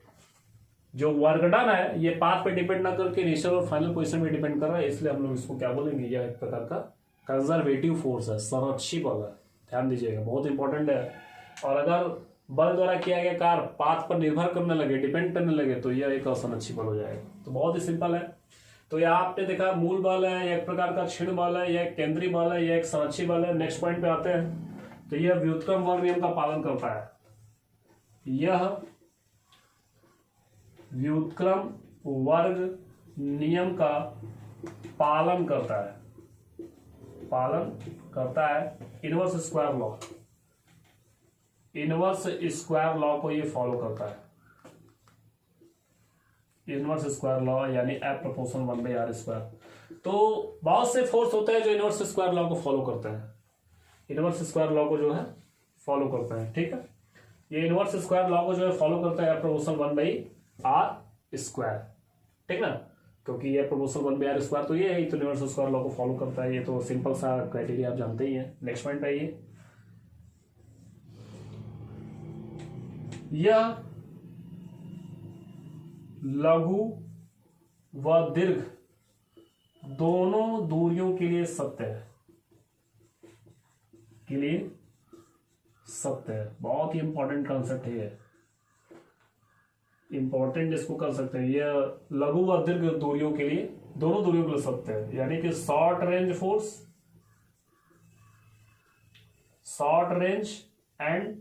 जो वर्क डन है ये पाथ पे डिपेंड ना करके इनिशियल और फाइनल पोजीशन में डिपेंड कर रहा है, इसलिए हम लोग इसको क्या बोलेंगे, यह एक प्रकार का कंजर्वेटिव फोर्स है, संरक्षी बल है। ध्यान दीजिएगा, बहुत इंपॉर्टेंट है। और अगर बल द्वारा किया गया कार्य पाथ पर निर्भर करने लगे, डिपेंड करने लगे, तो यह एक असंरक्षी बल हो जाएगा। तो बहुत ही सिंपल है। तो यह आपने देखा मूल बल है, यह एक प्रकार का क्षीण बल है, यह केंद्रीय बल है, यह एक संरक्षी बल है। नेक्स्ट पॉइंट पे आते हैं। तो यह व्युत्क्रम वर्ग नियम का पालन करता है, यह व्युत्क्रम वर्ग नियम का पालन करता है, inverse square law, inverse square law को ये फॉलो करता है। इनवर्स स्क्वायर लॉ यानी F प्रोपोर्शन 1/r²। तो बहुत से फोर्स होते हैं जो इनवर्स स्क्वायर लॉ को फॉलो करते हैं, इनवर्स स्क्वायर लॉ को जो है फॉलो करते हैं। ठीक है, ये इनवर्स स्क्वायर लॉ को जो है फॉलो करता है F प्रोपोर्शन 1/r²। ठीक ना, क्योंकि ये प्रोपोर्शन 1/r² तो ये है, तो इनवर्स स्क्वायर लॉ को फॉलो करता है। ये तो सिंपल सा क्राइटेरिया आप जानते ही हैं। नेक्स्ट पॉइंट पे आइए। यह लघु व दीर्घ दोनों दूरियों के लिए सत्य है, बहुत ही इंपॉर्टेंट कंसेप्ट है, इंपॉर्टेंट इसको कर सकते हैं। यह लघु व दीर्घ दूरियों के लिए, दोनों दूरियों के लिए सत्य है। यानी कि short range and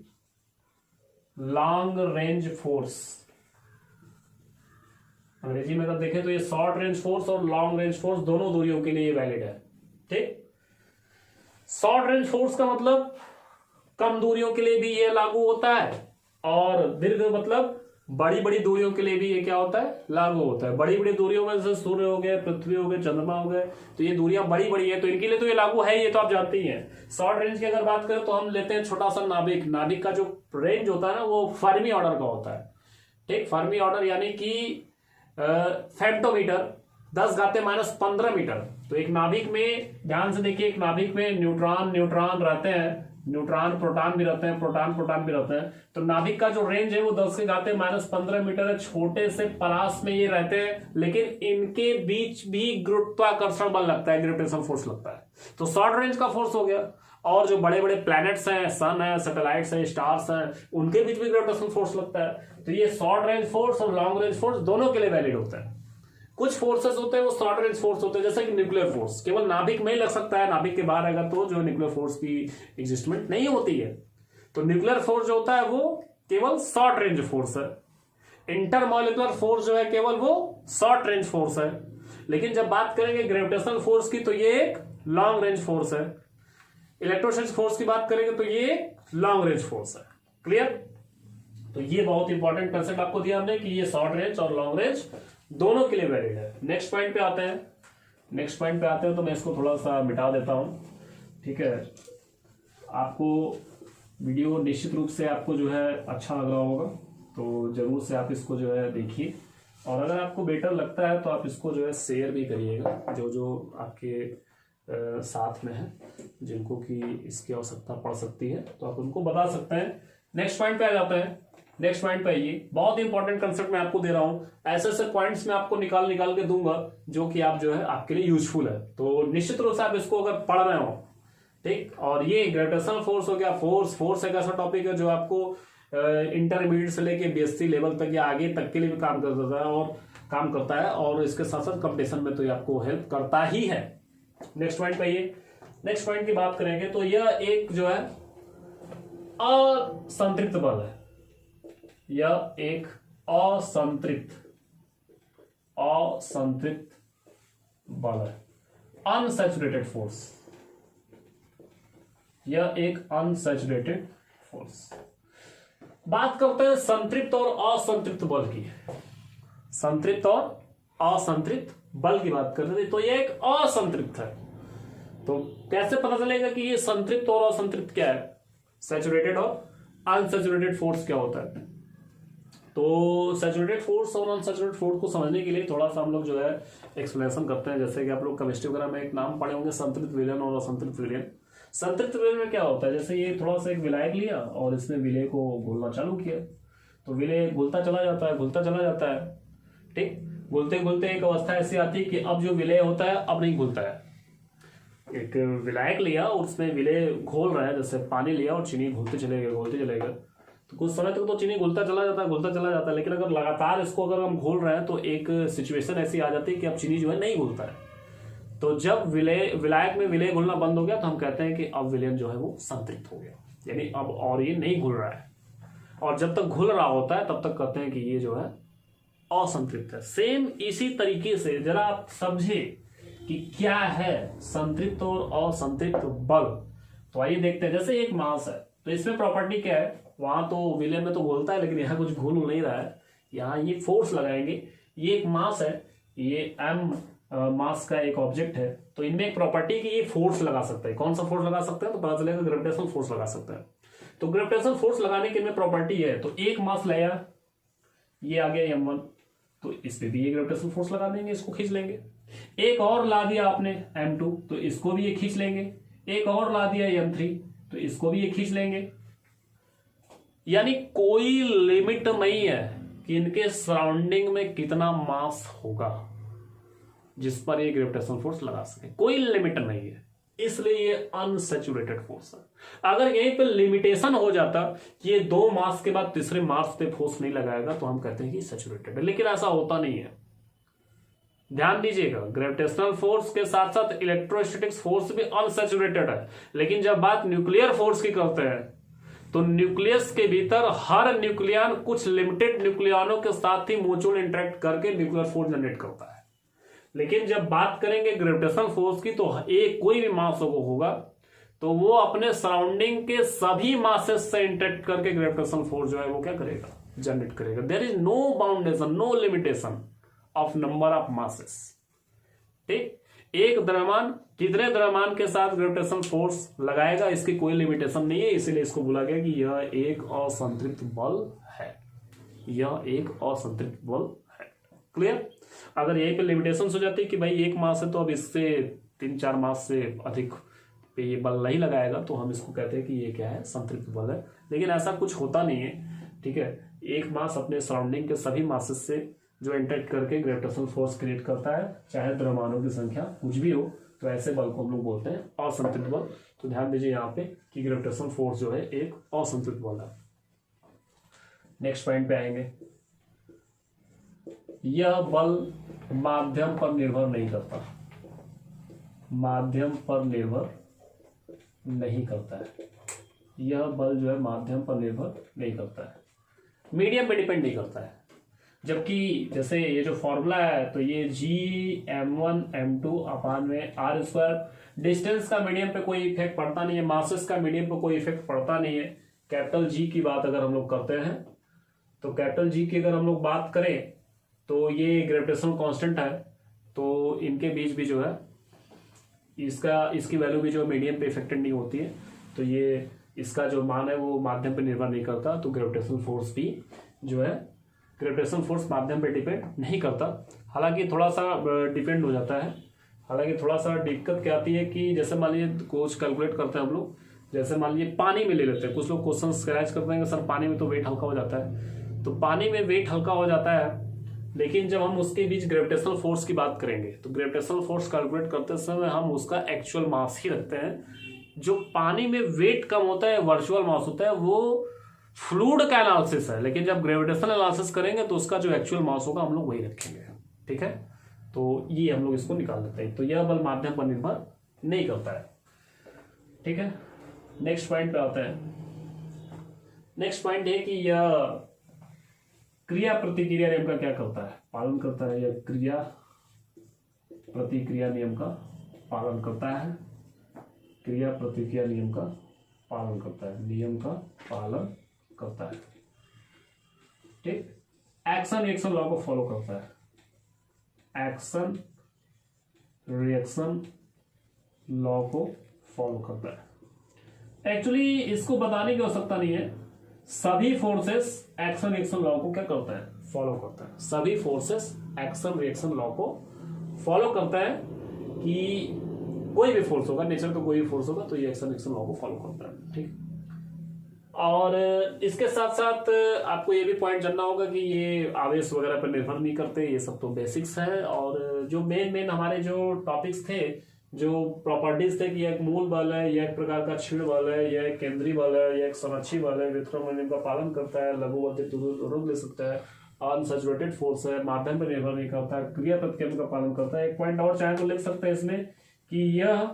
long range force, अंग्रेजी में अगर देखें तो ये शॉर्ट रेंज फोर्स और लॉन्ग रेंज फोर्स दोनों दूरियों के लिए वैलिड है। ठीक, शॉर्ट रेंज फोर्स का मतलब कम दूरियों के लिए भी ये लागू होता है, और दीर्घ मतलब बड़ी बड़ी दूरियों के लिए भी ये क्या होता है, लागू होता है। बड़ी बड़ी दूरियों में जैसे सूर्य हो गए, पृथ्वी हो गए, चंद्रमा हो गए, तो ये दूरियां बड़ी बड़ी है, तो इनके लिए तो ये लागू है, ये तो आप जानते ही हैं। शॉर्ट रेंज की अगर बात करें तो हम लेते हैं छोटा सा नाभिक का जो रेंज होता है ना वो फर्मी ऑर्डर का होता है। ठीक, फर्मी ऑर्डर यानी कि फेम्टोमीटर 10⁻⁻15 मीटर। तो एक नाभिक में ध्यान से देखिए, एक नाभिक में न्यूट्रॉन रहते हैं, न्यूट्रॉन प्रोटॉन भी रहते हैं, प्रोटॉन भी रहते हैं। तो नाभिक का जो रेंज है वो 10⁻⁻15 मीटर है। छोटे से परास में ये रहते हैं, लेकिन इनके बीच भी गुरुत्वाकर्षण बल लगता है, ग्रेविटेशन फोर्स लगता है। तो शॉर्ट रेंज का फोर्स हो गया। और जो बड़े बड़े प्लैनेट्स हैं, सन है, सैटेलाइट्स हैं, स्टार्स हैं, उनके बीच भी ग्रेविटेशनल फोर्स लगता है। तो ये शॉर्ट रेंज फोर्स और लॉन्ग रेंज फोर्स दोनों के लिए वैलिड होता है। कुछ फोर्सेस होते हैं वो शॉर्ट रेंज फोर्स होते हैं, जैसे कि न्यूक्लियर फोर्स केवल नाभिक में ही लग सकता है, नाभिक के बाहर अगर तो जो न्यूक्लियर फोर्स की एग्जिस्टमेंट नहीं होती है। तो न्यूक्लियर फोर्स जो होता है वो केवल शॉर्ट रेंज फोर्स है। इंटरमॉलिक्यूलर फोर्स जो है केवल वो शॉर्ट रेंज फोर्स है। लेकिन जब बात करेंगे ग्रेविटेशनल फोर्स की तो ये एक लॉन्ग रेंज फोर्स है। इलेक्ट्रोस्टैटिक फोर्स की बात करेंगे तो ये लॉन्ग रेंज फोर्स है। क्लियर? तो ये बहुत इंपॉर्टेंट कंसेप्ट आपको दिया हमने कि ये शॉर्ट रेंज और लॉन्ग रेंज दोनों के लिए वैलिड है। नेक्स्ट पॉइंट पे आते हैं तो मैं इसको थोड़ा सा मिटा देता हूं। ठीक है, आपको वीडियो निश्चित रूप से आपको जो है अच्छा लग रहा होगा, तो जरूर से आप इसको जो है देखिए, और अगर आपको बेटर लगता है तो आप इसको जो है शेयर भी करिएगा, जो आपके साथ में है, जिनको कि इसकी आवश्यकता पड़ सकती है, तो आप उनको बता सकते हैं। नेक्स्ट पॉइंट पे आ जाते हैं। नेक्स्ट पॉइंट पे आइए, बहुत इंपॉर्टेंट कंसेप्ट मैं आपको दे रहा हूं, ऐसे ऐसे पॉइंट्स मैं आपको निकाल निकाल के दूंगा जो कि आप जो है आपके लिए यूजफुल है। तो निश्चित रूप से आप इसको अगर पढ़ रहे हो, ठीक, और ये ग्रेविटेशनल फोर्स हो गया, फोर्स एक ऐसा टॉपिक है जो आपको इंटरमीडिएट से लेके बीएससी लेवल तक या आगे तक के लिए भी काम करता है और इसके साथ साथ कंपटीशन में तो ये आपको हेल्प करता ही है। नेक्स्ट पॉइंट पे आइए, नेक्स्ट पॉइंट की बात करेंगे तो यह एक जो है असंतृप्त बल है, यह एक असंतृप्त बल है, अनसैचुरेटेड फोर्स, यह एक अनसैचुरेटेड फोर्स। बात करते हैं संतृप्त और असंतृप्त बल की, संतृप्त और असंतृप्त बल की बात करते हैं तो यह एक असंतृप्त है। तो कैसे पता चलेगा कि ये संतृप्त और असंतृप्त क्या है, सैचुरेटेड और अनसैचुरेटेड फोर्स क्या होता है? तो सैचुरेटेड फोर्स और अनसैचुरेटेड फोर्स को समझने के लिए थोड़ा सा हम लोग जो है एक्सप्लेनेशन करते हैं। जैसे कि आप लोग केमिस्ट्री वगैरह में एक नाम पढ़े होंगे, संतृप्त विलयन और असंतृप्त विलयन। संतृप्त विलयन में क्या होता है, जैसे ये थोड़ा सा एक विलायक लिया और इसमें विलय को घोलना चालू किया, तो विलय घुलता चला जाता है, घुलता चला जाता है, ठीक, घुलते घुलते एक अवस्था ऐसी आती है कि अब जो विलय होता है अब नहीं घुलता है। एक विलायक लिया और उसमें विलय घोल रहा है, जैसे पानी लिया और चीनी घुलते चलेगा, तो कुछ समय तक तो चीनी घुलता चला जाता है, लेकिन अगर लगातार इसको अगर हम घोल रहे हैं तो एक सिचुएशन ऐसी आ जाती है कि अब चीनी जो है नहीं घुलता है। तो जब विलायक में विलय घुलना बंद हो गया तो हम कहते हैं कि अब विलयन जो है वो संतृप्त हो गया, यानी अब और ये नहीं घुल रहा है, और जब तक घुल रहा होता है तब तक कहते हैं कि ये जो है असंतृप्त है। सेम इसी तरीके से जरा आप समझे कि क्या है संतृप्त और असंतृप्त बल। तो आइए देखते हैं, जैसे एक मास है तो इसमें प्रॉपर्टी क्या है, वहां तो विलय में तो घुलता है लेकिन यहाँ कुछ घुल नहीं रहा है, यहाँ ये फोर्स लगाएंगे, ये एक मास है, ये एम मास का एक ऑब्जेक्ट है, तो इनमें एक प्रॉपर्टी कि ये फोर्स लगा सकता है। कौन सा फोर्स लगा सकता है, तो पता चलेगा ग्रेविटेशनल फोर्स लगा सकता है। तो ग्रेविटेशनल फोर्स लगाने की इनमें प्रॉपर्टी है, तो एक मास लाया, ये आ गया m1, तो इस पे भी ये ग्रेविटेशनल फोर्स लगा देंगे, इसको खींच लेंगे। एक और ला दिया आपने m2, तो इसको भी ये खींच लेंगे। एक और ला दिया m3, तो इसको भी ये खींच लेंगे। यानी कोई लिमिट नहीं है कि इनके सराउंडिंग में कितना मास होगा जिस पर ये ग्रेविटेशनल फोर्स लगा सके, कोई लिमिट नहीं है, इसलिए ये अनसैचुरेटेड फोर्स है। अगर यहीं पे लिमिटेशन हो जाता कि ये दो मास के बाद तीसरे मास पे फोर्स नहीं लगाएगा तो हम कहते हैं कि सैचुरेटेड है, लेकिन ऐसा होता नहीं है। ध्यान दीजिएगा, ग्रेविटेशनल फोर्स के साथ साथ इलेक्ट्रोस्टैटिक्स फोर्स भी अनसैचुरेटेड है, लेकिन जब बात न्यूक्लियर फोर्स की करते हैं तो न्यूक्लियस के भीतर हर न्यूक्लियन कुछ लिमिटेड न्यूक्लियनों के साथ ही म्यूचुअल इंटरेक्ट करके न्यूक्लियर फोर्स जनरेट करता है। लेकिन जब बात करेंगे ग्रेविटेशनल फोर्स की, तो एक कोई भी मास होगा तो वो अपने सराउंडिंग के सभी मासेस से इंटरेक्ट करके ग्रेविटेशनल फोर्स जो है वो क्या करेगा, जनरेट करेगा। There is no boundation, no limitation of number of masses, ठीक। एक द्रव्यमान कितने द्रव्यमान के साथ ग्रेविटेशनल फोर्स लगाएगा इसकी कोई लिमिटेशन नहीं है, इसीलिए इसको बोला गया कि यह एक असंतृप्त बल है, यह एक असंतृप्त बल है। क्लियर? अगर यहीं पे लिमिटेशन हो जाती है कि भाई एक मास है तो अब इससे 3-4 मास से अधिक पे ये बल नहीं लगाएगा, तो हम इसको कहते हैं कि ये क्या है, संतृप्त बल है। लेकिन ऐसा कुछ होता नहीं है, ठीक है। एक मास अपने सराउंडिंग के सभी मासेस से जो इंटरेक्ट करके ग्रेविटेशनल फोर्स क्रिएट करता है, चाहे द्रव्यमानों की संख्या कुछ भी हो, तो ऐसे बल को हम लोग बोलते हैं असंतृप्त बल। तो ध्यान दीजिए यहाँ पे कि ग्रेविटेशनल फोर्स जो है एक असंतृप्त बल है। नेक्स्ट पॉइंट पे आएंगे, यह बल माध्यम पर निर्भर नहीं करता, माध्यम पर निर्भर नहीं करता है। यह बल जो है माध्यम पर निर्भर नहीं करता है, मीडियम पे डिपेंड नहीं करता है। जबकि जैसे ये जो फॉर्मूला है तो ये Gm1 m2 अपान में r², डिस्टेंस का मीडियम पे कोई इफेक्ट पड़ता नहीं है, मासेस का मीडियम पे कोई इफेक्ट पड़ता नहीं है। कैपिटल G की बात अगर हम लोग करते हैं तो कैपिटल G की अगर हम लोग बात करें तो ये ग्रेविटेशनल कांस्टेंट है, तो इनके बीच भी जो है इसकी वैल्यू भी जो मीडियम पे इफेक्टेड नहीं होती है, तो ये इसका जो मान है वो माध्यम पे निर्भर नहीं करता। तो ग्रेविटेशनल फोर्स भी जो है, ग्रेविटेशनल फोर्स माध्यम पे डिपेंड नहीं करता। हालांकि थोड़ा सा डिपेंड हो जाता है, हालांकि थोड़ा सा दिक्कत क्या आती है कि जैसे मान लीजिए कुछ कैलकुलेट करते हैं हम लोग, जैसे मान लीजिए पानी में ले लेते हैं, कुछ लोग क्वेश्चन स्क्रैच करते हैं कि सर पानी में तो वेट हल्का हो जाता है, तो पानी में वेट हल्का हो जाता है, लेकिन जब हम उसके बीच ग्रेविटेशनल फोर्स की बात करेंगे तो ग्रेविटेशनल फोर्स कैलकुलेट करते समय हम उसका एक्चुअल मास ही रखते हैं। जो पानी में वेट कम होता है, वर्चुअल मास होता है, वो फ्लूइड का एनालिसिस है, लेकिन जब ग्रेविटेशनल एनालिसिस करेंगे तो उसका जो एक्चुअल मास होगा हम लोग वही रखेंगे। ठीक है, तो ये हम लोग इसको निकाल देते हैं। तो यह बल माध्यम पर निर्भर नहीं करता है। ठीक है, नेक्स्ट पॉइंट पे आते हैं। नेक्स्ट पॉइंट है कि यह क्रिया प्रतिक्रिया नियम का क्या करता है, पालन करता है। यह क्रिया प्रतिक्रिया नियम का पालन करता है। क्रिया प्रतिक्रिया नियम का पालन करता है, नियम का पालन करता है। ठीक, एक्शन रिएक्शन लॉ को फॉलो करता है। एक्शन रिएक्शन लॉ को फॉलो करता है। एक्चुअली इसको बताने की आवश्यकता नहीं है, सभी फोर्सेस एक्शन रिएक्शन लॉ को क्या करता है, फॉलो करता है। सभी फोर्सेस एक्शन रिएक्शन लॉ को फॉलो करता है कि कोई भी फोर्स होगा, नेचर का कोई भी फोर्स होगा तो ये एक्शन रिएक्शन लॉ को फॉलो करता है। ठीक, और इसके साथ साथ आपको ये भी पॉइंट जानना होगा कि ये आवेश वगैरह पर निर्भर नहीं करते, ये सब तो बेसिक्स है। और जो मेन हमारे जो टॉपिक्स थे, जो प्रॉपर्टीज थे कि यह एक मूल बल है, यह एक प्रकार का क्षीण बल है, यह एक केंद्रीय बल है, यह एक संरक्षी बल है, वितरण नियम का पालन करता है, लघु अत्यधिक रोक ले सकता है, अनसैचुरेटेड फोर्स है, माध्यम पर निर्भर नहीं करता, क्रिया प्रतिक्रिया का पालन करता है। एक पॉइंट और चाहे तो लिख सकते हैं इसमें कि यह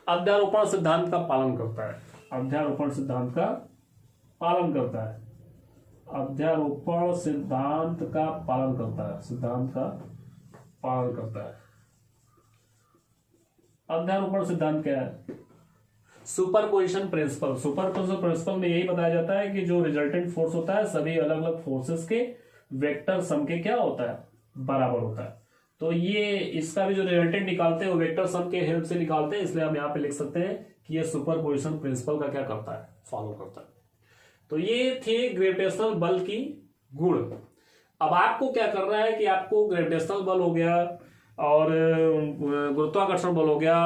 अध्यारोपण सिद्धांत का पालन करता है। अध्यारोपण सिद्धांत का पालन करता है। अध्यारोपण सिद्धांत का पालन करता है। सिद्धांत का पालन करता है। अध्यारोपण सिद्धांत क्या है? Superposition principle. सुपरपोजिशन प्रिंसिपल में यही बताया जाता है कि जो रिजल्टेंट फोर्स होता है सभी अलग अलग फोर्सेस के वेक्टर सम के क्या होता है, बराबर होता है। तो ये इसका भी जो रिजल्टेंट निकालते हैं वो वेक्टर सम के हेल्प से निकालते हैं, इसलिए हम यहाँ पे लिख सकते हैं कि ये सुपरपोजिशन प्रिंसिपल का क्या करता है, फॉलो करता है। तो ये थे ग्रेविटेशनल बल की गुण। अब आपको क्या करना है कि आपको ग्रेविटेशनल बल हो गया और गुरुत्वाकर्षण बल हो गया,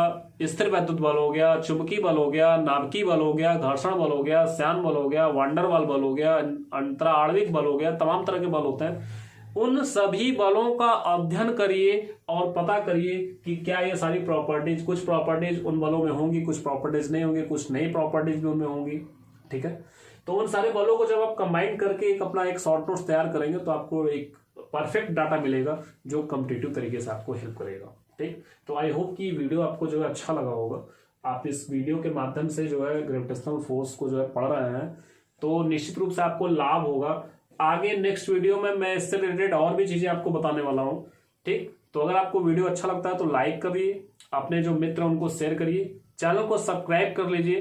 स्थिर वैद्युत बल हो गया, चुंबकीय बल हो गया, नाभिकीय बल हो गया, घर्षण बल हो गया, श्यान बल हो गया, वांडरवाल बल हो गया, अंतराणविक बल हो गया, तमाम तरह के बल होते हैं। उन सभी बलों का अध्ययन करिए और पता करिए कि क्या ये सारी प्रॉपर्टीज, कुछ प्रॉपर्टीज उन बलों में होंगी, कुछ प्रॉपर्टीज नहीं होंगी, कुछ नई प्रॉपर्टीज भी उनमें होंगी। ठीक है, तो उन सारे बलों को जब आप कंबाइन करके एक शॉर्ट नोट्स तैयार करेंगे तो आपको एक परफेक्ट डाटा मिलेगा जो कॉम्पिटिटिव तरीके से आपको हेल्प करेगा। ठीक, तो आई होप कि वीडियो आपको जो है अच्छा लगा होगा। आप इस वीडियो के माध्यम से जो है ग्रेविटेशनल फोर्स को जो है पढ़ रहे हैं तो निश्चित रूप से आपको लाभ होगा। आगे नेक्स्ट वीडियो में मैं इससे रिलेटेड और भी चीजें आपको बताने वाला हूं। ठीक, तो अगर आपको वीडियो अच्छा लगता है तो लाइक करिए, अपने जो मित्र हैं उनको शेयर करिए, चैनल को सब्सक्राइब कर लीजिए,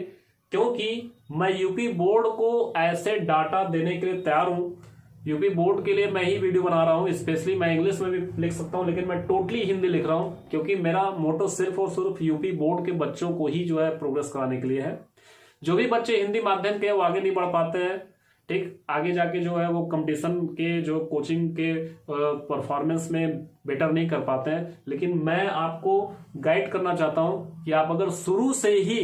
क्योंकि मैं यूपी बोर्ड को ऐसे डाटा देने के लिए तैयार हूं। यूपी बोर्ड के लिए मैं ही वीडियो बना रहा हूं। स्पेशली मैं इंग्लिश में भी लिख सकता हूं, लेकिन मैं टोटली हिंदी लिख रहा हूं क्योंकि मेरा मोटो सिर्फ और सिर्फ यूपी बोर्ड के बच्चों को ही जो है प्रोग्रेस कराने के लिए है। जो भी बच्चे हिंदी माध्यम के वो आगे नहीं बढ़ पाते हैं, ठीक, आगे जाके जो है वो कंपटीशन के जो कोचिंग के परफॉर्मेंस में बेटर नहीं कर पाते हैं। लेकिन मैं आपको गाइड करना चाहता हूं कि आप अगर शुरू से ही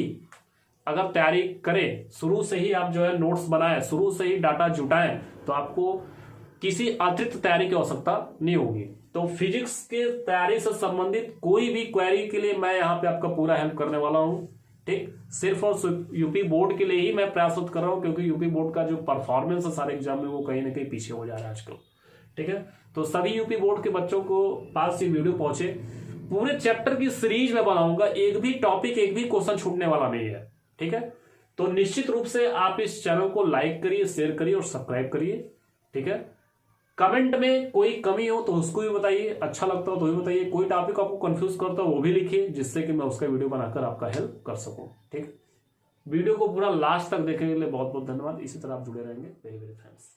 अगर तैयारी करें, शुरू से ही आप जो है नोट्स बनाएं, शुरू से ही डाटा जुटाएं, तो आपको किसी अतिरिक्त तैयारी की आवश्यकता नहीं होगी। तो फिजिक्स के तैयारी से संबंधित कोई भी क्वेरी के लिए मैं यहाँ पे आपका पूरा हेल्प करने वाला हूँ। ठीक, सिर्फ और यूपी बोर्ड के लिए ही मैं प्रयासरत कर रहा हूँ क्योंकि यूपी बोर्ड का जो परफॉर्मेंस है सारे एग्जाम में वो कहीं ना कहीं पीछे हो जा रहा है आजकल। ठीक है, तो सभी यूपी बोर्ड के बच्चों को पास ये वीडियो पहुंचे। पूरे चैप्टर की सीरीज में बनाऊंगा, एक भी टॉपिक, एक भी क्वेश्चन छूटने वाला नहीं है। ठीक है, तो निश्चित रूप से आप इस चैनल को लाइक करिए, शेयर करिए और सब्सक्राइब करिए। ठीक है, कमेंट में कोई कमी हो तो उसको भी बताइए, अच्छा लगता हो तो भी बताइए, कोई टॉपिक आपको कंफ्यूज करता हो वो भी लिखिए, जिससे कि मैं उसका वीडियो बनाकर आपका हेल्प कर सकूं। ठीक, वीडियो को पूरा लास्ट तक देखने के लिए बहुत बहुत धन्यवाद। इसी तरह आप जुड़े रहेंगे। Very very thanks.